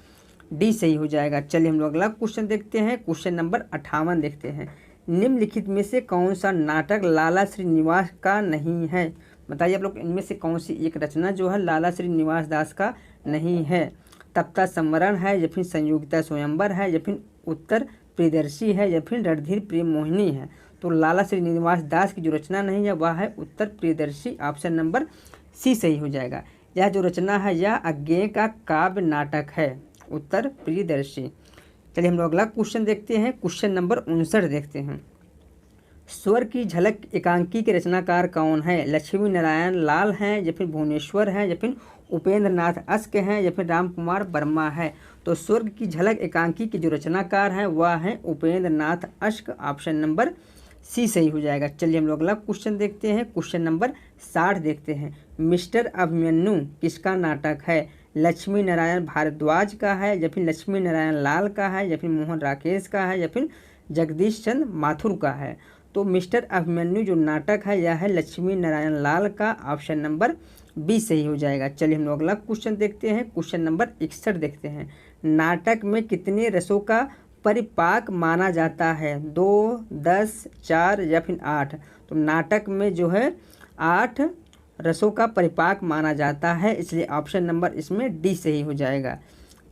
डी सही हो जाएगा। चलिए हम लोग अगला क्वेश्चन देखते हैं। क्वेश्चन नंबर 58 देखते हैं। निम्नलिखित में से कौन सा नाटक लाला श्रीनिवास का नहीं है? बताइए आप लोग इनमें से कौन सी एक रचना जो है लाला श्रीनिवास दास का नहीं है? तप्ता संवरण है, या फिर संयोगिता स्वयंवर है, या फिर उत्तर प्रियदर्शी है, या फिर रणधीर प्रेम मोहिनी है? तो लाला श्रीनिवास दास की जो रचना नहीं है वह है उत्तर प्रियदर्शी। ऑप्शन नंबर सी सही हो जाएगा। यह जो रचना है यह अज्ञेय का काव्य नाटक है, उत्तर प्रियदर्शी। चलिए हम लोग अगला क्वेश्चन देखते हैं। क्वेश्चन नंबर 59 देखते हैं। स्वर की झलक एकांकी के रचनाकार कौन है? लक्ष्मी नारायण लाल हैं, या फिर भुवनेश्वर हैं, या फिर उपेंद्र नाथ अश्क हैं, या फिर राम कुमार वर्मा है? तो स्वर्ग की झलक एकांकी की जो रचनाकार हैं वह हैं उपेंद्र नाथ अश्क। ऑप्शन नंबर सी सही हो जाएगा। चलिए हम लोग अगला क्वेश्चन देखते हैं। क्वेश्चन नंबर 60 देखते हैं। मिस्टर अभिमन्यु किसका नाटक है? लक्ष्मी नारायण भारद्वाज का है, या फिर लक्ष्मी नारायण लाल का है, या फिर मोहन राकेश का है, या फिर जगदीश चंद्र माथुर का है? तो मिस्टर अभिमन्यु जो नाटक है यह है लक्ष्मी नारायण लाल का। ऑप्शन नंबर बी सही हो जाएगा। चलिए हम लोग अगला क्वेश्चन देखते हैं। क्वेश्चन नंबर 61 देखते हैं। नाटक में कितने रसों का परिपाक माना जाता है? 2, 10, 4 या फिर 8? तो नाटक में जो है 8 रसों का परिपाक माना जाता है, इसलिए ऑप्शन नंबर इसमें डी सही हो जाएगा।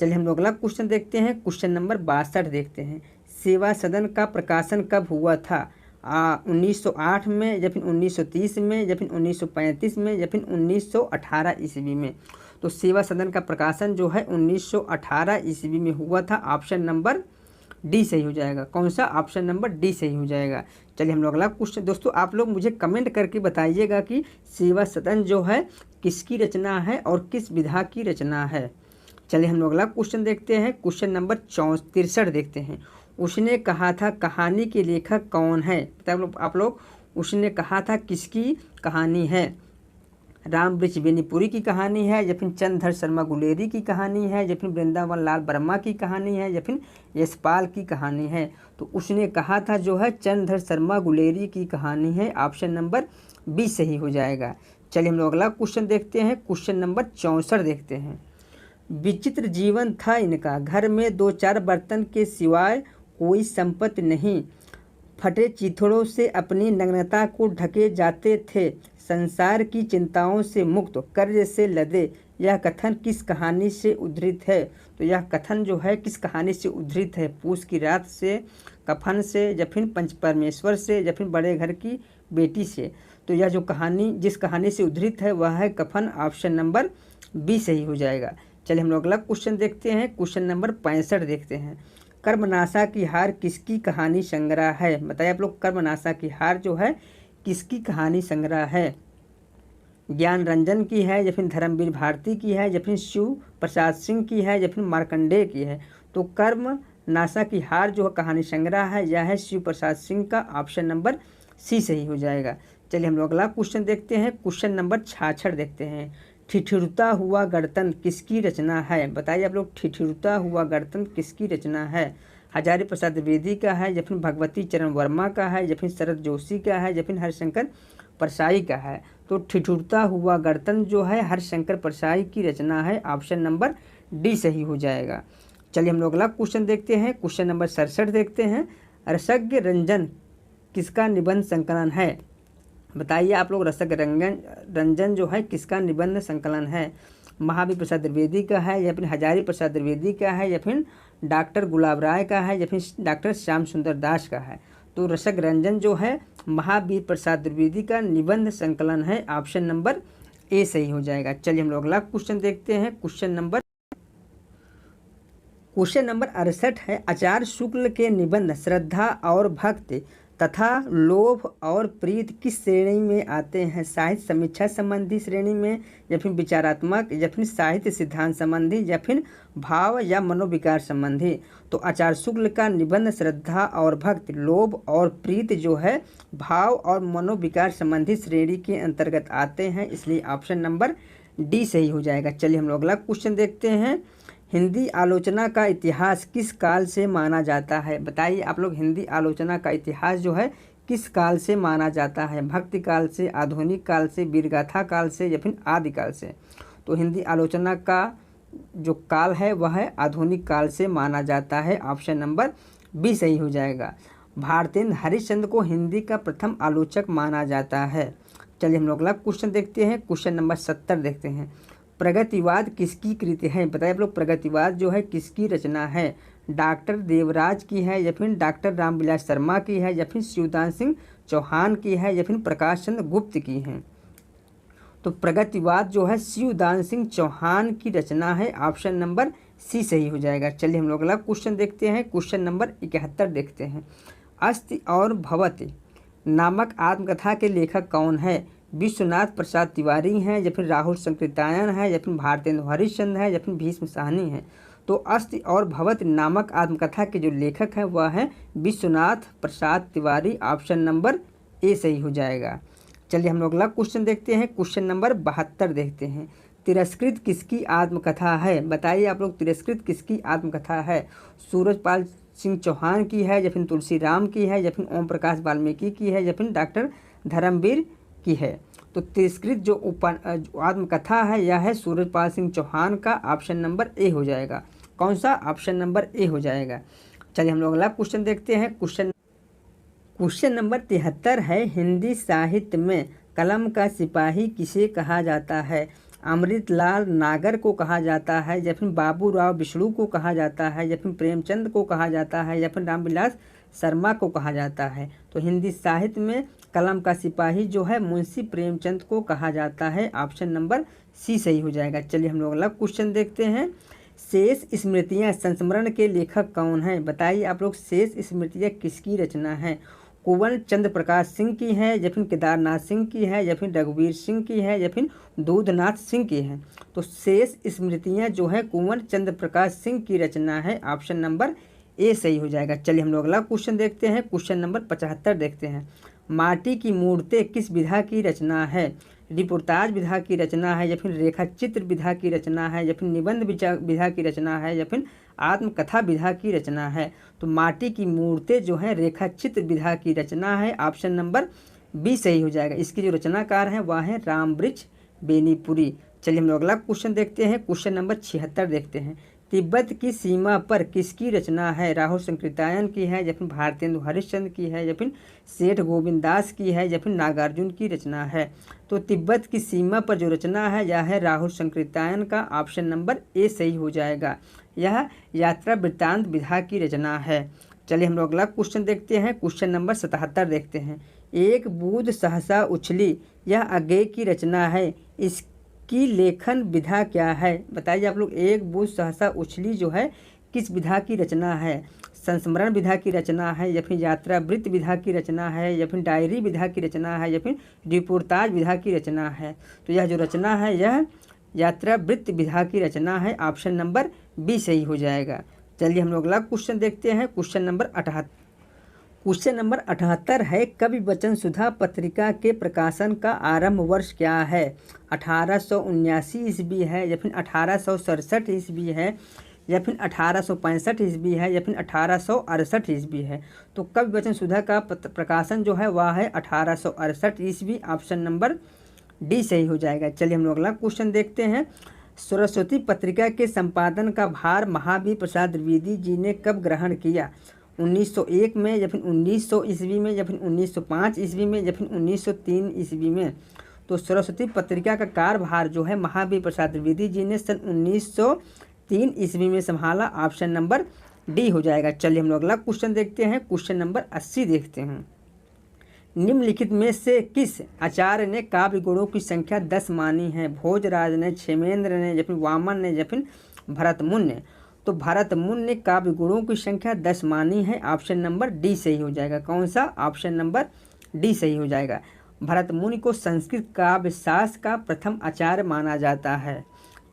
चलिए हम लोग अगला क्वेश्चन देखते हैं। क्वेश्चन नंबर 62 देखते हैं। सेवा सदन का प्रकाशन कब हुआ था? 1908 में, या फिर 1930 में, या फिर 1935 में, या फिर 1918 ईस्वी में? तो सेवा सदन का प्रकाशन जो है 1918 ईस्वी में हुआ था। ऑप्शन नंबर डी सही हो जाएगा। कौन सा? ऑप्शन नंबर डी सही हो जाएगा। चलिए हम लोग अगला क्वेश्चन, दोस्तों आप लोग मुझे कमेंट करके बताइएगा कि सेवा सदन जो है किसकी रचना है और किस विधा की रचना है। चलिए हम लोग अगला क्वेश्चन देखते हैं। क्वेश्चन नंबर 63 देखते हैं। उसने कहा था कहानी के लेखक कौन है? आप लोग उसने कहा था किसकी कहानी है? राम वृक्ष बेनीपुरी की कहानी है, या फिर चंद्रधर शर्मा गुलेरी की कहानी है, या फिर वृंदावन लाल वर्मा की कहानी है, या फिर यशपाल की कहानी है? तो उसने कहा था जो है चंद्रधर शर्मा गुलेरी की कहानी है। ऑप्शन नंबर बी सही हो जाएगा। चलिए हम लोग अगला क्वेश्चन देखते हैं। क्वेश्चन नंबर 64 देखते हैं। विचित्र जीवन था इनका, घर में 2-4 बर्तन के सिवाय कोई संपत्ति नहीं, फटे चिथड़ों से अपनी नग्नता को ढके जाते थे, संसार की चिंताओं से मुक्त, कर्ज से लदे। यह कथन किस कहानी से उद्धृत है? तो यह कथन जो है किस कहानी से उद्धृत है? पूस की रात से, कफन से, या फिर पंच परमेश्वर से, या फिर बड़े घर की बेटी से? तो यह जो कहानी जिस कहानी से उद्धृत है वह है कफन। ऑप्शन नंबर बी सही हो जाएगा। चलिए हम लोग अगला क्वेश्चन देखते हैं। क्वेश्चन नंबर 65 देखते हैं। कर्मनाशा की हार किसकी कहानी संग्रह है? बताइए आप लोग, कर्मनाशा की हार जो है किसकी कहानी संग्रह है? ज्ञान रंजन की है, या फिर धर्मवीर भारती की है, या फिर शिव प्रसाद सिंह की है, या फिर मार्कंडेय की है? तो कर्मनाशा की हार जो कहानी संग्रह है यह है शिव प्रसाद सिंह का। ऑप्शन नंबर सी सही हो जाएगा। चलिए हम लोग अगला क्वेश्चन देखते हैं। क्वेश्चन नंबर 66 देखते हैं। ठिठुरता हुआ गणतंत्र किसकी रचना है? बताइए आप लोग, ठिठुरता हुआ गणतंत्र किसकी रचना है? हजारी प्रसाद द्विवेदी का है, या फिर भगवती चरण वर्मा का है, या फिर शरद जोशी का है, या फिर हरिशंकर परसाई का है? तो ठिठुरता हुआ गणतंत्र जो है हरिशंकर परसाई की रचना है। ऑप्शन नंबर डी सही हो जाएगा। चलिए हम लोग अगला क्वेश्चन देखते हैं। क्वेश्चन नंबर 67 देखते हैं। रसज्ञ रंजन किसका निबंध संकलन है? बताइए आप लोग, रसज्ञ रंजन जो है किसका निबंध संकलन है? महावीर प्रसाद द्विवेदी का है, या फिर हजारी प्रसाद द्विवेदी का है, या फिर डॉक्टर गुलाब राय का है, या फिर डॉक्टर श्याम सुंदर दास का है? तो रसज्ञ रंजन जो है महावीर प्रसाद द्विवेदी का निबंध संकलन है। ऑप्शन नंबर ए सही हो जाएगा। चलिए हम लोग अगला क्वेश्चन देखते हैं। क्वेश्चन नंबर 68 है। आचार्य शुक्ल के निबंध श्रद्धा और भक्ति तथा लोभ और प्रीत किस श्रेणी में आते हैं? साहित्य समीक्षा संबंधी श्रेणी में, या फिर विचारात्मक, या फिर साहित्य सिद्धांत संबंधी, या फिर भाव या मनोविकार संबंधी? तो आचार्य शुक्ल का निबंध श्रद्धा और भक्ति, लोभ और प्रीत जो है भाव और मनोविकार संबंधी श्रेणी के अंतर्गत आते हैं, इसलिए ऑप्शन नंबर डी सही हो जाएगा। चलिए हम लोग अगला क्वेश्चन देखते हैं। हिंदी आलोचना का इतिहास किस काल से माना जाता है? बताइए आप लोग, हिंदी आलोचना का इतिहास जो है किस काल से माना जाता है? भक्ति काल से, आधुनिक काल से, वीरगाथा काल से, या फिर आदि काल से? तो हिंदी आलोचना का जो काल है वह है आधुनिक काल से माना जाता है। ऑप्शन नंबर बी सही हो जाएगा। भारतेंद्र हरिश्चंद्र को हिंदी का प्रथम आलोचक माना जाता है। चलिए हम लोग अगला क्वेश्चन देखते हैं। क्वेश्चन नंबर 70 देखते हैं। प्रगतिवाद किसकी कृति है? बताइए आप लोग, प्रगतिवाद जो है किसकी रचना है? डॉक्टर देवराज की है, या फिर डॉक्टर रामविलास शर्मा की है, या फिर शिवदान सिंह चौहान की है, या फिर प्रकाश चंद्र गुप्त की है? तो प्रगतिवाद जो है शिवदान सिंह चौहान की रचना है। ऑप्शन नंबर सी सही हो जाएगा। चलिए हम लोग अगला क्वेश्चन देखते हैं। क्वेश्चन नंबर 71 देखते हैं। अस्ति और भवति नामक आत्मकथा के लेखक कौन है? विश्वनाथ प्रसाद तिवारी हैं, या फिर राहुल संकृतायन है, या फिर भारतेंदु हरिश्चंद्र है, या फिर भीष्म साहनी है? तो अस्ति और भवत नामक आत्मकथा के जो लेखक हैं वह हैं विश्वनाथ प्रसाद तिवारी। ऑप्शन नंबर ए सही हो जाएगा। चलिए हम लोग अगला क्वेश्चन देखते हैं। क्वेश्चन नंबर 72 देखते हैं। तिरस्कृत किसकी आत्मकथा है? बताइए आप लोग, तिरस्कृत किसकी आत्मकथा है? सूरजपाल सिंह चौहान की है या फिर तुलसी राम की है या फिर ओम प्रकाश वाल्मीकि की है या फिर डॉक्टर धर्मवीर की है? तो तिरस्कृत जो आत्मकथा है यह है सूरजपाल सिंह चौहान का। ऑप्शन नंबर ए हो जाएगा। कौन सा? ऑप्शन नंबर ए हो जाएगा। चलिए हम लोग अगला क्वेश्चन देखते हैं। क्वेश्चन नंबर 73 है। हिंदी साहित्य में कलम का सिपाही किसे कहा जाता है? अमृतलाल नागर को कहा जाता है या फिर बाबूराव विष्णु को कहा जाता है या फिर प्रेमचंद को कहा जाता है या फिर रामविलास शर्मा को कहा जाता है? तो हिंदी साहित्य में कलम का सिपाही जो है मुंशी प्रेमचंद को कहा जाता है। ऑप्शन नंबर सी सही हो जाएगा। चलिए हम लोग अगला क्वेश्चन देखते हैं। शेष स्मृतियाँ संस्मरण के लेखक कौन हैं? बताइए आप लोग, शेष स्मृतियाँ किसकी रचना है? कुंवर चंद्र प्रकाश सिंह की है या फिर केदारनाथ सिंह की है या फिर रघुवीर सिंह की है या फिर दूधनाथ सिंह की है? तो शेष स्मृतियाँ जो है कुंवर चंद्र प्रकाश सिंह की रचना है। ऑप्शन नंबर ए सही हो जाएगा। चलिए हम लोग अगला क्वेश्चन देखते हैं। क्वेश्चन नंबर 75 देखते हैं। माटी की मूर्तें किस विधा की रचना है? रिपोर्टाज विधा की रचना है या फिर रेखा चित्र विधा की रचना है या फिर निबंध विधा की रचना है या फिर आत्मकथा विधा की रचना है? तो माटी की मूर्तें जो है रेखा चित्र विधा की रचना है। ऑप्शन नंबर बी सही हो जाएगा। इसके जो रचनाकार हैं वह हैं रामवृक्ष बेनीपुरी। चलिए हम लोग अगला क्वेश्चन देखते हैं। क्वेश्चन नंबर 76 देखते हैं। तिब्बत की सीमा पर किसकी रचना है? राहुल संकृतायन की है या फिर भारतेंदु हरिश्चंद्र की है या फिर सेठ गोविंद दास की है या फिर नागार्जुन की रचना है? तो तिब्बत की सीमा पर जो रचना है यह है राहुल संकृतायन का। ऑप्शन नंबर ए सही हो जाएगा। यह यात्रा वृत्तांत विधा की रचना है। चलिए हम लोग अगला क्वेश्चन देखते हैं। क्वेश्चन नंबर 77 देखते हैं। एक बूंद सहसा उछली यह अज्ञेय की रचना है, इसकी लेखन विधा क्या है? बताइए आप लोग, एक बूंद सहसा उछली जो है किस विधा की रचना है? संस्मरण विधा की रचना है या फिर यात्रा वृत्त विधा की रचना है या फिर डायरी विधा की रचना है या फिर रिपोर्टाज विधा की रचना है? तो यह जो रचना है यह यात्रा वृत्त विधा की रचना है। ऑप्शन नंबर बी सही हो जाएगा। चलिए हम लोग अगला क्वेश्चन देखते हैं। क्वेश्चन नंबर 78 है। कवि वचन सुधा पत्रिका के प्रकाशन का आरंभ वर्ष क्या है? 1879 ईस्वी है या फिर 1867 ईस्वी है या फिर 1865 ईस्वी है या फिर 1868 ईस्वी है? तो कवि वचन सुधा का प्रकाशन जो है वह है 1868 ईस्वी। ऑप्शन नंबर डी सही हो जाएगा। चलिए हम लोग अगला क्वेश्चन देखते हैं। सरस्वती पत्रिका के संपादन का भार महावीर प्रसाद द्विवेदी जी ने कब ग्रहण किया? 1901 में या फिर 1900 ईस्वी में या फिर 1905 ईस्वी में या फिर 1903 ईस्वी में? तो सरस्वती पत्रिका का कार्यभार जो है महावीर प्रसाद द्विवेदी जी ने सन 1903 ईस्वी में संभाला। ऑप्शन नंबर डी हो जाएगा। चलिए हम लोग अगला क्वेश्चन देखते हैं। क्वेश्चन नंबर 80 देखते हैं। निम्नलिखित में से किस आचार्य ने काव्य गुणों की संख्या 10 मानी है? भोजराज ने, क्षेमेंद्र ने या फिर वामन ने या फिर भरतमुनि ने? तो भरतमुनि ने काव्य गुणों की संख्या 10 मानी है। ऑप्शन नंबर डी सही हो जाएगा। कौन सा? ऑप्शन नंबर डी सही हो जाएगा। भरतमुनि को संस्कृत काव्य शास्त्र का प्रथम आचार्य माना जाता है।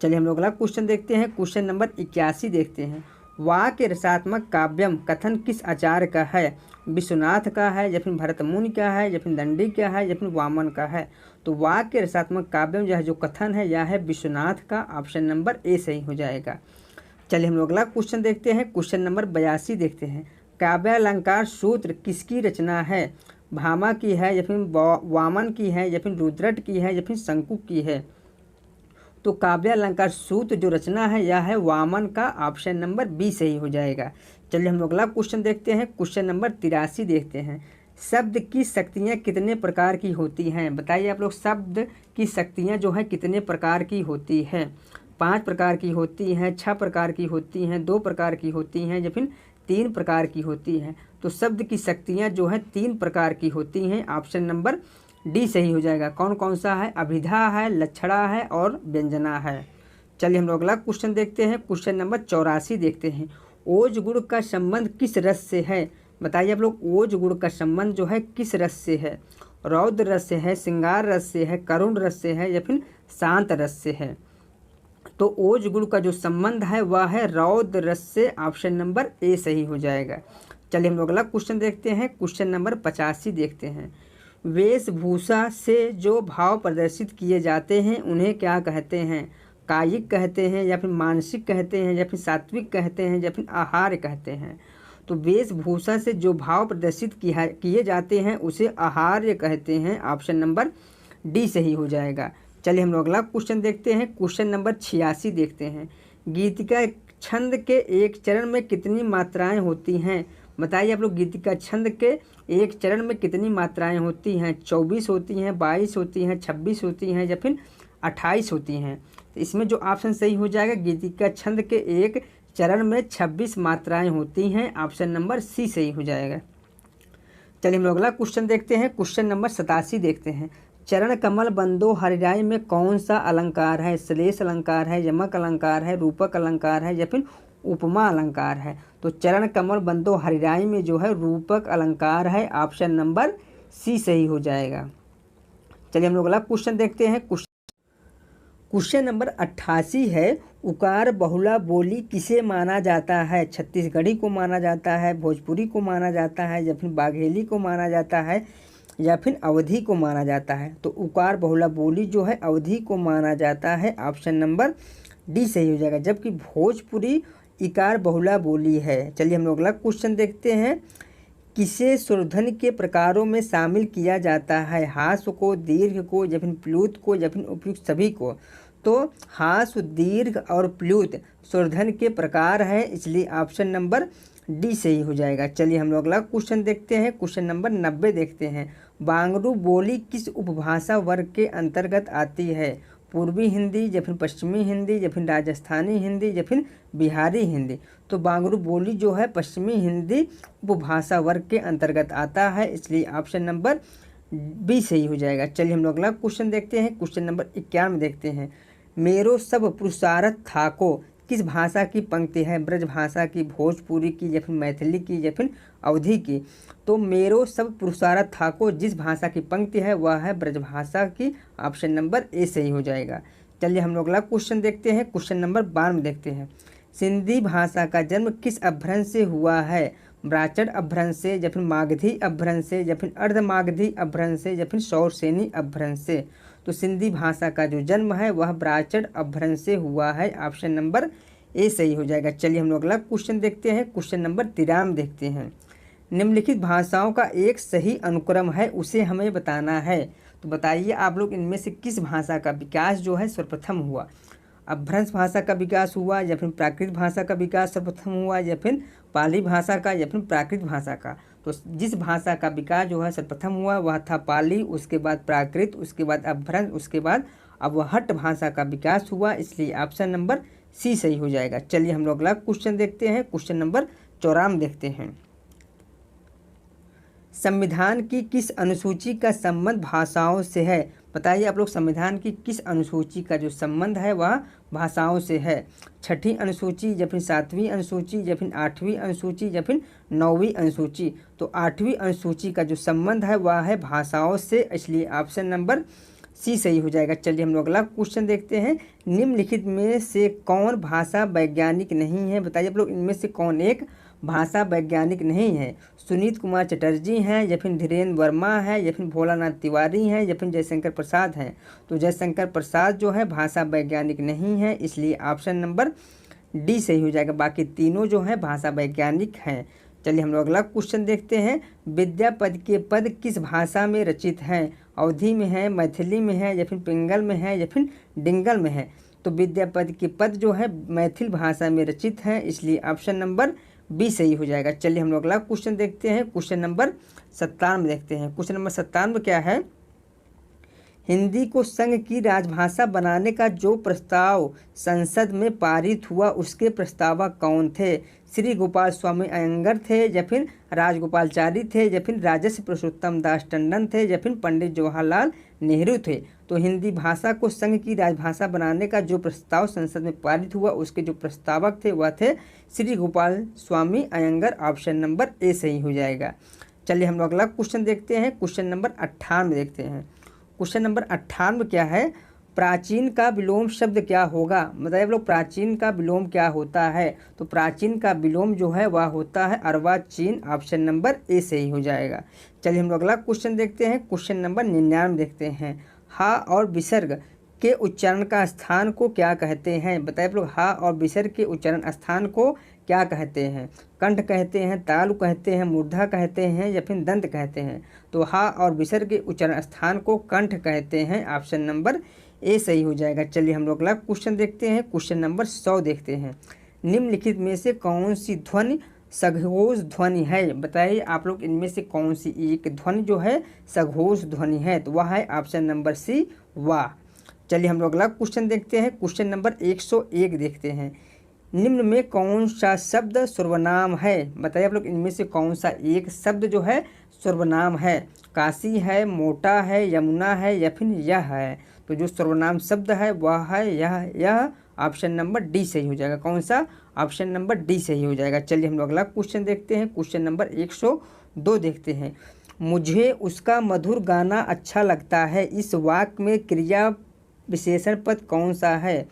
चलिए हम लोग अगला क्वेश्चन देखते हैं। क्वेश्चन नंबर 81 देखते हैं। वाक्य रसात्मक काव्यम कथन किस आचार्य का है? विश्वनाथ का है या फिर भरतमुनि का है या फिर दंडी का है या फिर वामन का है? तो वाक्य रसात्मक काव्यम यह जो कथन है यह है विश्वनाथ का। ऑप्शन नंबर ए सही हो जाएगा। चलिए हम लोग अगला क्वेश्चन देखते हैं। क्वेश्चन नंबर 82 देखते हैं। काव्यालंकार सूत्र किसकी रचना है? भामा की है या फिर वामन की है या फिर रुद्रट की है या फिर शंकु की है? तो काव्यालंकार सूत्र जो रचना है यह है वामन का। ऑप्शन नंबर बी सही हो जाएगा। चलिए हम लोग अगला क्वेश्चन देखते हैं। क्वेश्चन नंबर 83 देखते हैं। शब्द की शक्तियाँ कितने प्रकार की होती हैं? बताइए आप लोग, शब्द की शक्तियाँ जो है कितने प्रकार की होती है? 5 प्रकार की होती हैं, 6 प्रकार की होती हैं, 2 प्रकार की होती हैं या फिर 3 प्रकार की होती हैं? तो शब्द की शक्तियाँ जो है 3 प्रकार की होती हैं। ऑप्शन नंबर डी सही हो जाएगा। कौन कौन सा है? अभिधा है, लक्षणा है और व्यंजना है। चलिए हम लोग अगला क्वेश्चन देखते हैं। क्वेश्चन नंबर 84 देखते हैं। ओज गुण का संबंध किस रस से है? बताइए आप लोग, ओज गुण का संबंध जो है किस रस से है? रौद्र रस से है, श्रृंगार रस से है, करुण रस से है या फिर शांत रस से है? तो ओज गुण का जो संबंध है वह है रौद्र रस से। ऑप्शन नंबर ए सही हो जाएगा। चलिए हम लोग अगला क्वेश्चन देखते हैं। क्वेश्चन नंबर 85 देखते हैं। वेशभूषा से जो भाव प्रदर्शित किए जाते हैं उन्हें क्या कहते हैं? कायिक कहते हैं, या फिर मानसिक कहते हैं, या फिर सात्विक कहते हैं, या फिर आहार कहते हैं? तो वेशभूषा से जो भाव प्रदर्शित किए जाते हैं उसे आहार्य कहते हैं। ऑप्शन नंबर डी सही हो जाएगा। चलिए हम लोग अगला क्वेश्चन देखते हैं। क्वेश्चन नंबर 86 देखते हैं। गीतिका छंद के एक चरण में कितनी मात्राएं होती हैं? बताइए आप लोग, गीतिका छंद के एक चरण में कितनी मात्राएं होती हैं? 24 होती हैं, 22 होती हैं, 26 होती हैं, या फिर 28 होती हैं? तो इसमें जो ऑप्शन सही हो जाएगा, गीतिका छंद के एक चरण में 26 मात्राएं होती हैं। ऑप्शन नंबर सी सही हो जाएगा। चलिए हम लोग अगला क्वेश्चन देखते हैं। क्वेश्चन नंबर 87 देखते हैं। चरण कमल बंदो हरिराई में कौन सा अलंकार है? श्लेष अलंकार है, यमक अलंकार है, रूपक अलंकार है, या फिर उपमा अलंकार है? तो चरण कमल बंदो हरिराई में जो है रूपक अलंकार है। ऑप्शन नंबर सी सही हो जाएगा। चलिए हम लोग अगला क्वेश्चन देखते हैं। क्वेश्चन नंबर 88 है। उकार बहुला बोली किसे माना जाता है? छत्तीसगढ़ी को माना जाता है, भोजपुरी को माना जाता है, या फिर बाघेली को माना जाता है, या फिर अवधी को माना जाता है? तो उकार बहुला बोली जो है अवधी को माना जाता है। ऑप्शन नंबर डी सही हो जाएगा। जबकि भोजपुरी इकार बहुला बोली है। चलिए हम लोग अगला क्वेश्चन देखते हैं। किसे स्वरध्वनि के प्रकारों में शामिल किया जाता है? हास्व को, दीर्घ को, या फिर प्लुत को, या फिर उपयुक्त सभी को? तो हास्व, दीर्घ और प्लुत स्वरध्वनि के प्रकार हैं, इसलिए ऑप्शन नंबर डी सही हो जाएगा। चलिए हम लोग अगला क्वेश्चन देखते हैं। क्वेश्चन नंबर 90 देखते हैं। बांगरू बोली किस उपभाषा वर्ग के अंतर्गत आती है? पूर्वी हिंदी, या फिर पश्चिमी हिंदी, या फिर राजस्थानी हिंदी, या फिर बिहारी हिंदी? तो बांगरू बोली जो है पश्चिमी हिंदी उपभाषा वर्ग के अंतर्गत आता है, इसलिए ऑप्शन नंबर बी सही हो जाएगा। चलिए हम लोग अगला क्वेश्चन देखते हैं। क्वेश्चन नंबर 91 देखते हैं। मेरो सब पुरुषारथ थाको किस भाषा की पंक्ति है? ब्रज भाषा की, भोजपुरी की, या फिर मैथिली की, या फिर अवधी की? तो मेरो सब पुरुषारथ थाको जिस भाषा की पंक्ति है वह है ब्रजभाषा की। ऑप्शन नंबर ए सही हो जाएगा। चलिए हम लोग अगला क्वेश्चन देखते हैं। क्वेश्चन नंबर 92 देखते हैं। सिंधी भाषा का जन्म किस अभ्रंश से हुआ है? ब्राचड़ अभ्रंश से, या फिर मागधी अभ्रंश से, या फिर अर्धमागधी अभ्रंश से, या फिर सौरसेनी अभ्रंश से? तो सिंधी भाषा का जो जन्म है वह ब्राचड़ अभ्रंश से हुआ है। ऑप्शन नंबर ए सही हो जाएगा। चलिए हम लोग अगला क्वेश्चन देखते हैं। क्वेश्चन नंबर 93 देखते हैं। निम्नलिखित भाषाओं का एक सही अनुक्रम है, उसे हमें बताना है। तो बताइए आप लोग, इनमें से किस भाषा का विकास जो है सर्वप्रथम हुआ? अभ्रंश भाषा का विकास हुआ, या फिर प्राकृत भाषा का विकास सर्वप्रथम हुआ, या फिर पाली भाषा का, या फिर प्राकृत भाषा का? तो जिस भाषा का विकास जो है सर्वप्रथम हुआ वह था पाली, उसके बाद प्राकृत, उसके बाद अभ्रंश, उसके बाद अवहट्ट भाषा का विकास हुआ, इसलिए ऑप्शन नंबर सी सही हो जाएगा। चलिए हम लोग अगला क्वेश्चन देखते हैं। क्वेश्चन नंबर 94 देखते हैं। संविधान की किस अनुसूची का संबंध भाषाओं से है? बताइए आप लोग, संविधान की किस अनुसूची का जो संबंध है वह भाषाओं से है? छठी अनुसूची, या फिर 7वीं अनुसूची, या फिर 8वीं अनुसूची, या फिर 9वीं अनुसूची? तो 8वीं अनुसूची का जो संबंध है वह है भाषाओं से, इसलिए ऑप्शन नंबर सी सही हो जाएगा। चलिए हम लोग अगला क्वेश्चन देखते हैं। निम्नलिखित में से कौन भाषा वैज्ञानिक नहीं है? बताइए आप लोग, इनमें से कौन एक भाषा वैज्ञानिक नहीं है? सुनीत कुमार चटर्जी हैं, या फिर धीरेन्द्र वर्मा है, या फिर भोलानाथ तिवारी हैं, या फिर जयशंकर प्रसाद हैं? तो जयशंकर प्रसाद जो है भाषा वैज्ञानिक नहीं है, इसलिए ऑप्शन नंबर डी सही हो जाएगा। बाकी तीनों जो है भाषा वैज्ञानिक हैं। चलिए हम लोग अगला क्वेश्चन देखते हैं। विद्यापद के पद किस भाषा में रचित हैं? अवधी में है, मैथिली में है, या फिर पिंगल में है, या फिर डिंगल में है? तो विद्यापद के पद जो है मैथिल भाषा में रचित हैं, इसलिए ऑप्शन नंबर बी सही हो जाएगा। चलिए हम लोग अगला क्वेश्चन देखते हैं। क्वेश्चन नंबर 97 देखते हैं। क्वेश्चन नंबर 97 क्या है? हिंदी को संघ की राजभाषा बनाने का जो प्रस्ताव संसद में पारित हुआ उसके प्रस्तावक कौन थे? श्री गोपाल स्वामी अयंगर थे, या फिर राजगोपालचारी थे, या फिर राजर्षि पुरुषोत्तम दास टंडन थे, या फिर पंडित जवाहरलाल नेहरू थे? तो हिंदी भाषा को संघ की राजभाषा बनाने का जो प्रस्ताव संसद में पारित हुआ उसके जो प्रस्तावक थे वह थे श्री गोपाल स्वामी अयंगर। ऑप्शन नंबर ए सही हो जाएगा। चलिए हम लोग अगला क्वेश्चन देखते हैं। क्वेश्चन नंबर 98 देखते हैं। क्वेश्चन नंबर 98 क्या है? प्राचीन का विलोम शब्द क्या होगा? बताइए आप लोग, प्राचीन का विलोम क्या होता है? तो प्राचीन का विलोम जो है वह होता है अर्वाचीन। ऑप्शन नंबर ए सही हो जाएगा। चलिए हम लोग अगला क्वेश्चन देखते हैं। क्वेश्चन नंबर 99 देखते हैं। हा और विसर्ग के उच्चारण का स्थान को क्या कहते हैं? बताइए आप लोग, हा और विसर्ग के उच्चारण स्थान को क्या कहते हैं? कंठ कहते हैं, तालु कहते हैं, मूर्धा कहते हैं या फिर दंत कहते हैं? तो हा और विसर्ग के उच्चारण स्थान को कंठ कहते हैं। ऑप्शन नंबर ए सही हो जाएगा। चलिए हम लोग अगला क्वेश्चन देखते हैं। क्वेश्चन नंबर 100 देखते हैं। निम्नलिखित में से कौन सी ध्वनि सघोष ध्वनि है? बताइए आप लोग, इनमें से कौन सी एक ध्वनि जो है सघोष ध्वनि है? तो वह है ऑप्शन नंबर सी, वाह। चलिए हम लोग अगला क्वेश्चन देखते हैं। क्वेश्चन नंबर 101 देखते हैं। निम्न में कौन सा शब्द सर्वनाम है? बताइए आप लोग, इनमें से कौन सा एक शब्द जो है सर्वनाम है? काशी है, मोटा है, यमुना है या फिर यह है? तो जो सर्वनाम शब्द है वह है यह। ऑप्शन नंबर डी सही हो जाएगा। कौन सा? ऑप्शन नंबर डी सही हो जाएगा। चलिए हम लोग अगला क्वेश्चन देखते हैं। क्वेश्चन नंबर 102 देखते हैं। मुझे उसका मधुर गाना अच्छा लगता है, इस वाक्य में क्रिया विशेषण पद कौन सा है?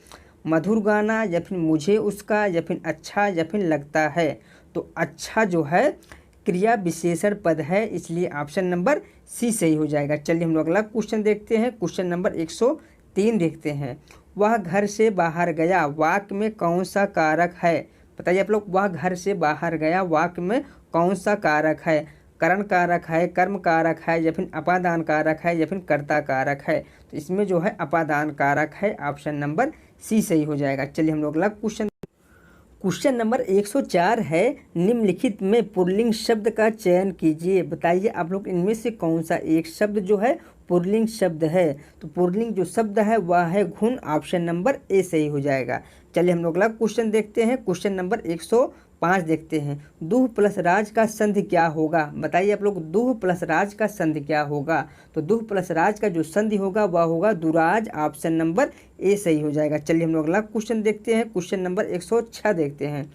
मधुर गाना या फिर मुझे उसका या फिर अच्छा या फिर लगता है? तो अच्छा जो है क्रिया विशेषण पद है, इसलिए ऑप्शन नंबर सी सही हो जाएगा। चलिए हम लोग अगला क्वेश्चन देखते हैं। क्वेश्चन नंबर 103 देखते हैं। वह घर से बाहर गया, वाक्य में कौन सा कारक है? बताइए आप लोग, वह घर से बाहर गया वाक्य में कौन सा कारक है? करण कारक है, कर्म कारक है या फिर अपादान कारक है या फिर कर्ता कारक है? तो इसमें जो है अपादान कारक है। ऑप्शन नंबर सी सही हो जाएगा। चलिए हम लोग अगला क्वेश्चन नंबर 104 है। निम्नलिखित में पुल्लिंग शब्द का चयन कीजिए। बताइए आप लोग, इनमें से कौन सा एक शब्द जो है पुल्लिंग शब्द है? तो पुल्लिंग जो शब्द है वह है घुन। ऑप्शन नंबर ए सही हो जाएगा। चलिए हम लोग अगला क्वेश्चन देखते हैं। क्वेश्चन नंबर 105 देखते हैं। दूह प्लस राज का संधि क्या होगा? बताइए आप लोग, दूह प्लस राज का संधि क्या होगा? तो दूह प्लस राज का जो संधि होगा वह होगा दुराज। ऑप्शन नंबर ए सही हो जाएगा। चलिए हम लोग अगला क्वेश्चन देखते हैं। क्वेश्चन नंबर 106 देखते हैं।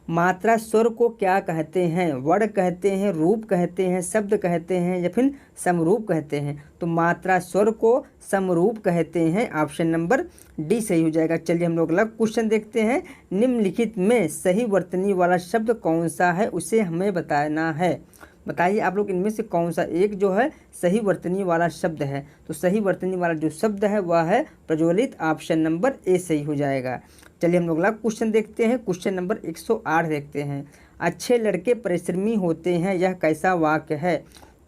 मात्रा स्वर को क्या कहते हैं? वर्ण कहते हैं, रूप कहते हैं, शब्द कहते हैं या फिर समरूप कहते हैं? तो मात्रा स्वर को समरूप कहते हैं। ऑप्शन नंबर डी सही हो जाएगा। चलिए हम लोग अगला क्वेश्चन देखते हैं। निम्नलिखित में सही वर्तनी वाला शब्द कौन सा है, उसे हमें बताना है। बताइए आप लोग, इनमें से कौन सा एक जो है सही वर्तनी वाला शब्द है? तो सही वर्तनी वाला जो शब्द है वह है प्रज्वलित। ऑप्शन नंबर ए सही हो जाएगा। चलिए हम लोग अगला क्वेश्चन देखते हैं। क्वेश्चन नंबर 108 देखते हैं। अच्छे लड़के परिश्रमी होते हैं, यह कैसा वाक्य है?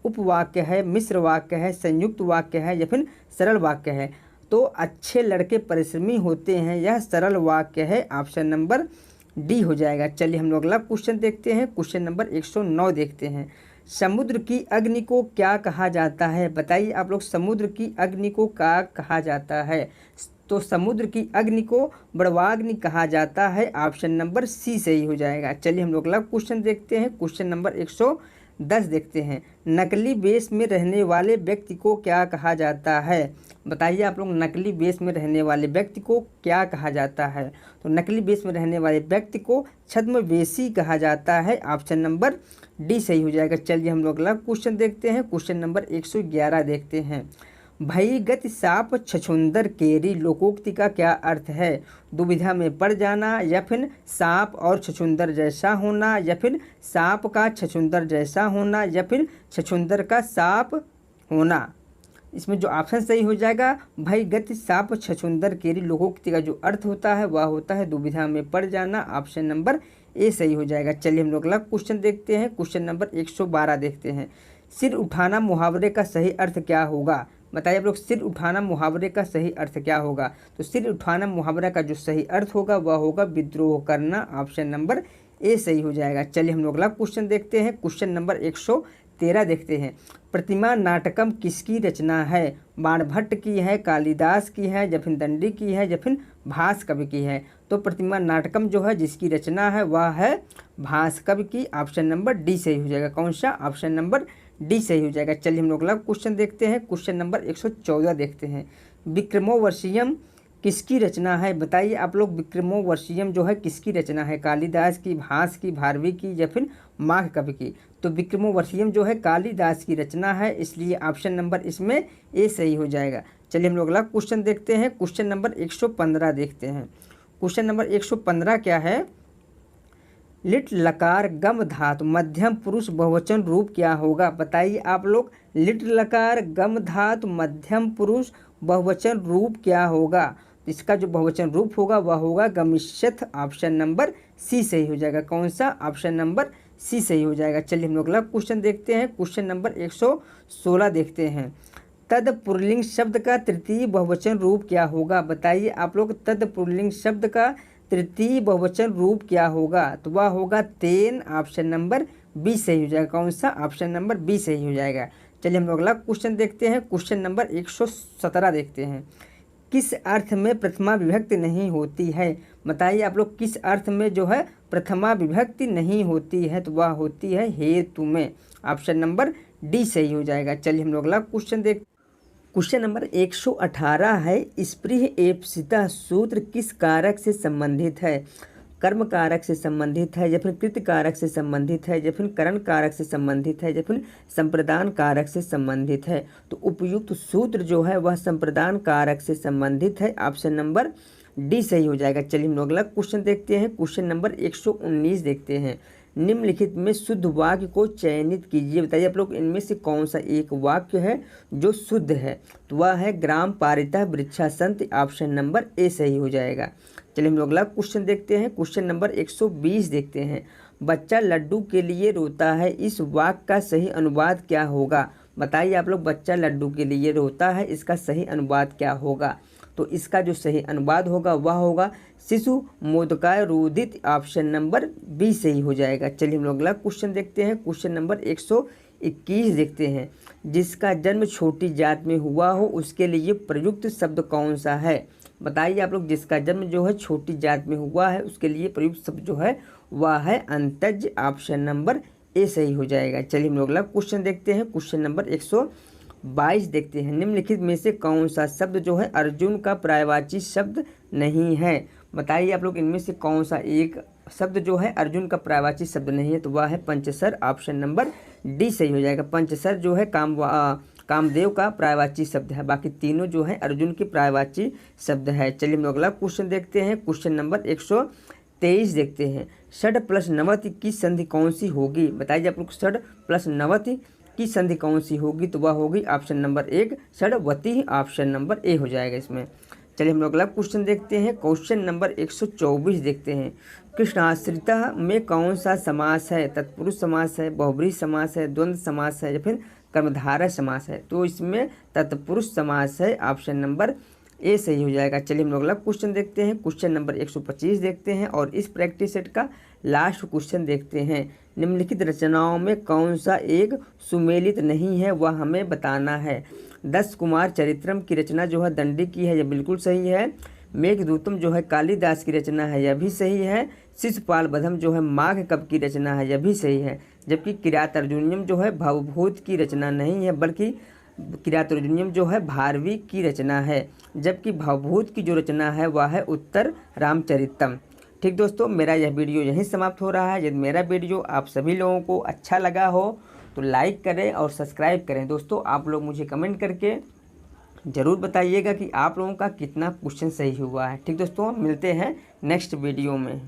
उपवाक्य है, मिश्र वाक्य है, संयुक्त वाक्य है या फिर सरल वाक्य है? तो अच्छे लड़के परिश्रमी होते हैं यह सरल वाक्य है। ऑप्शन नंबर डी हो जाएगा। चलिए हम लोग अगला क्वेश्चन देखते हैं। क्वेश्चन नंबर 109 देखते हैं। समुद्र की अग्नि को क्या कहा जाता है? बताइए आप लोग, समुद्र की अग्नि को क्या कहा जाता है? तो समुद्र की अग्नि को बड़वाग्नि कहा जाता है। ऑप्शन नंबर सी सही हो जाएगा। चलिए हम लोग अगला क्वेश्चन देखते हैं। क्वेश्चन नंबर 110 देखते हैं। नकली वेश में रहने वाले व्यक्ति को क्या कहा जाता है? बताइए आप लोग, नकली वेश में रहने वाले व्यक्ति को क्या कहा जाता है? तो नकली वेश में रहने वाले व्यक्ति को छद्मवेशी कहा जाता है। ऑप्शन नंबर डी सही हो जाएगा। चलिए हम लोग अगला क्वेश्चन देखते हैं। क्वेश्चन नंबर 111 देखते हैं। भई गति साप छछुंदर केरी लोकोक्ति का क्या अर्थ है? दुविधा में पड़ जाना या फिर सांप और छछुंदर जैसा होना या फिर सांप का छछुंदर जैसा होना या फिर छछुंदर का सांप होना? इसमें जो ऑप्शन सही हो जाएगा, भाई गति साप छछुंदर केरी लोकोक्ति का जो अर्थ होता है वह होता है दुविधा में पड़ जाना। ऑप्शन नंबर ए सही हो जाएगा। चलिए हम लोग अगला क्वेश्चन देखते हैं। क्वेश्चन नंबर 112 देखते हैं। सिर उठाना मुहावरे का सही अर्थ क्या होगा? बताइए आप लोग, सिर उठाना मुहावरे का सही अर्थ क्या होगा? तो सिर उठाना मुहावरा का जो सही अर्थ होगा वह होगा विद्रोह करना। ऑप्शन नंबर ए सही हो जाएगा। चलिए हम लोग अगला क्वेश्चन देखते हैं। क्वेश्चन नंबर 113 देखते हैं। प्रतिमा नाटकम किसकी रचना है? बाणभट्ट की है, कालिदास की है या फिर दंडी की है या फिर भास कवि की है? तो प्रतिमा नाटकम जो है जिसकी रचना है वह है भास कवि की। ऑप्शन नंबर डी सही हो जाएगा। कौन सा? ऑप्शन नंबर डी सही हो जाएगा। चलिए हम लोग अगला क्वेश्चन देखते हैं। क्वेश्चन नंबर 114 देखते हैं। विक्रमोर्वशीयम किसकी रचना है? बताइए आप लोग, विक्रमोर्वशीयम जो है किसकी रचना है? कालिदास की, भास की, भारवी की या फिर माघ कवि की? तो विक्रमोर्वशीयम जो है कालिदास की रचना है, इसलिए ऑप्शन नंबर इसमें ए सही हो जाएगा। चलिए हम लोग अगला क्वेश्चन देखते हैं। क्वेश्चन नंबर 115 देखते हैं। क्वेश्चन नंबर 115 क्या है? लिट लकार गम धातु मध्यम पुरुष बहुवचन रूप क्या होगा? बताइए आप लोग, लिट लकार गम धातु मध्यम पुरुष बहुवचन रूप क्या होगा? इसका जो बहुवचन रूप होगा वह होगा गमिष्यथ। ऑप्शन नंबर सी सही हो जाएगा। कौन सा? ऑप्शन नंबर सी सही हो जाएगा। चलिए हम लोग अगला क्वेश्चन देखते हैं। क्वेश्चन नंबर 116 देखते हैं। तद पुल्लिंग शब्द का तृतीय बहुवचन रूप क्या होगा? बताइए आप लोग, तद पुल्लिंग शब्द का तृतीय बहुवचन रूप क्या होगा? तो वह होगा तेन। ऑप्शन नंबर बी सही हो जाएगा। कौन सा? ऑप्शन नंबर बी सही हो जाएगा। चलिए हम लोग अगला क्वेश्चन देखते हैं। क्वेश्चन नंबर 117 देखते हैं। किस अर्थ में प्रथमा विभक्ति नहीं होती है? बताइए आप लोग, किस अर्थ में जो है प्रथमा विभक्ति नहीं होती है? तो वह होती है हेतु में। ऑप्शन नंबर डी सही हो जाएगा। चलिए हम लोग अगला क्वेश्चन देख क्वेश्चन नंबर 118 है। स्पृह एप्सिता सूत्र किस कारक से संबंधित है? कर्म कारक से संबंधित है, या फिर कृत कारक से संबंधित है, या फिर करण कारक से संबंधित है, या फिर संप्रदान कारक से संबंधित है? तो उपयुक्त सूत्र जो है वह संप्रदान कारक से संबंधित है। ऑप्शन नंबर डी सही हो जाएगा। चलिए हम लोग अगला क्वेश्चन देखते हैं। क्वेश्चन नंबर 119 देखते हैं। निम्नलिखित में शुद्ध वाक्य को चयनित कीजिए। बताइए आप लोग, इनमें से कौन सा एक वाक्य है जो शुद्ध है? तो वह है ग्राम पारितः वृक्षा संति। ऑप्शन नंबर ए सही हो जाएगा। चलिए हम लोग अगला क्वेश्चन देखते हैं। क्वेश्चन नंबर 120 देखते हैं। बच्चा लड्डू के लिए रोता है, इस वाक्य का सही अनुवाद क्या होगा? बताइए आप लोग, बच्चा लड्डू के लिए रोता है, इसका सही अनुवाद क्या होगा? तो इसका जो सही अनुवाद होगा वह होगा शिशु मोदकाय रोदित। ऑप्शन नंबर बी सही हो जाएगा। चलिए हम लोग अगला क्वेश्चन देखते हैं। क्वेश्चन नंबर 121 देखते हैं। जिसका जन्म छोटी जात में हुआ हो उसके लिए प्रयुक्त शब्द कौन सा है? बताइए आप लोग, जिसका जन्म जो है छोटी जात में हुआ है उसके लिए प्रयुक्त शब्द जो है वह है अंतज। ऑप्शन नंबर ए सही हो जाएगा। चलिए हम लोग अगला क्वेश्चन देखते हैं। क्वेश्चन नंबर 122 देखते हैं। निम्नलिखित में से कौन सा शब्द जो है अर्जुन का पर्यायवाची शब्द नहीं है? बताइए आप लोग, इनमें से कौन सा एक शब्द जो है अर्जुन का पर्यायवाची शब्द नहीं है? तो वह है पंचसर। ऑप्शन नंबर डी सही हो जाएगा। पंचसर जो है कामदेव का पर्यायवाची शब्द है, बाकी तीनों जो है अर्जुन के पर्यायवाची शब्द है। चलिए हम अगला क्वेश्चन देखते हैं। क्वेश्चन नंबर 123 देखते हैं। षड प्लस नवति की संधि कौन सी होगी? बताइए आप लोग, षड प्लस नवति की संधि कौन सी होगी? तो वह होगी ऑप्शन नंबर 1 षडवती। ऑप्शन नंबर ए हो जाएगा इसमें। चलिए हम लोग अगला क्वेश्चन देखते हैं। क्वेश्चन नंबर 124 देखते हैं। कृष्णाश्रिता में कौन सा समास है? तत्पुरुष समास है, बहुब्रीहि समास है, द्वंद्व समास है, या फिर कर्मधारय समास है? तो इसमें तत्पुरुष समास है। ऑप्शन नंबर ए सही हो जाएगा। चलिए हम लोग अगला क्वेश्चन देखते हैं। क्वेश्चन नंबर 125 देखते हैं और इस प्रैक्टिस सेट का लास्ट क्वेश्चन देखते हैं। निम्नलिखित रचनाओं में कौन सा एक सुमेलित नहीं है वह हमें बताना है। 10 कुमार चरित्रम की रचना जो है दंडी की है, यह बिल्कुल सही है। मेघदूतम जो है कालिदास की रचना है, यह भी सही है। शिशुपाल बधम जो है माघ कवि की रचना है, यह भी सही है। जबकि किरातार्जुनीयम जो है भवभूत की रचना नहीं है, बल्कि किरातार्जुनीयम जो है भारवी की रचना है। जबकि भवभूत की जो रचना है वह है उत्तर रामचरितम। ठीक दोस्तों, मेरा यह वीडियो यहीं समाप्त हो रहा है। यदि मेरा वीडियो आप सभी लोगों को अच्छा लगा हो तो लाइक करें और सब्सक्राइब करें। दोस्तों, आप लोग मुझे कमेंट करके ज़रूर बताइएगा कि आप लोगों का कितना क्वेश्चन सही हुआ है। ठीक दोस्तों, मिलते हैं नेक्स्ट वीडियो में।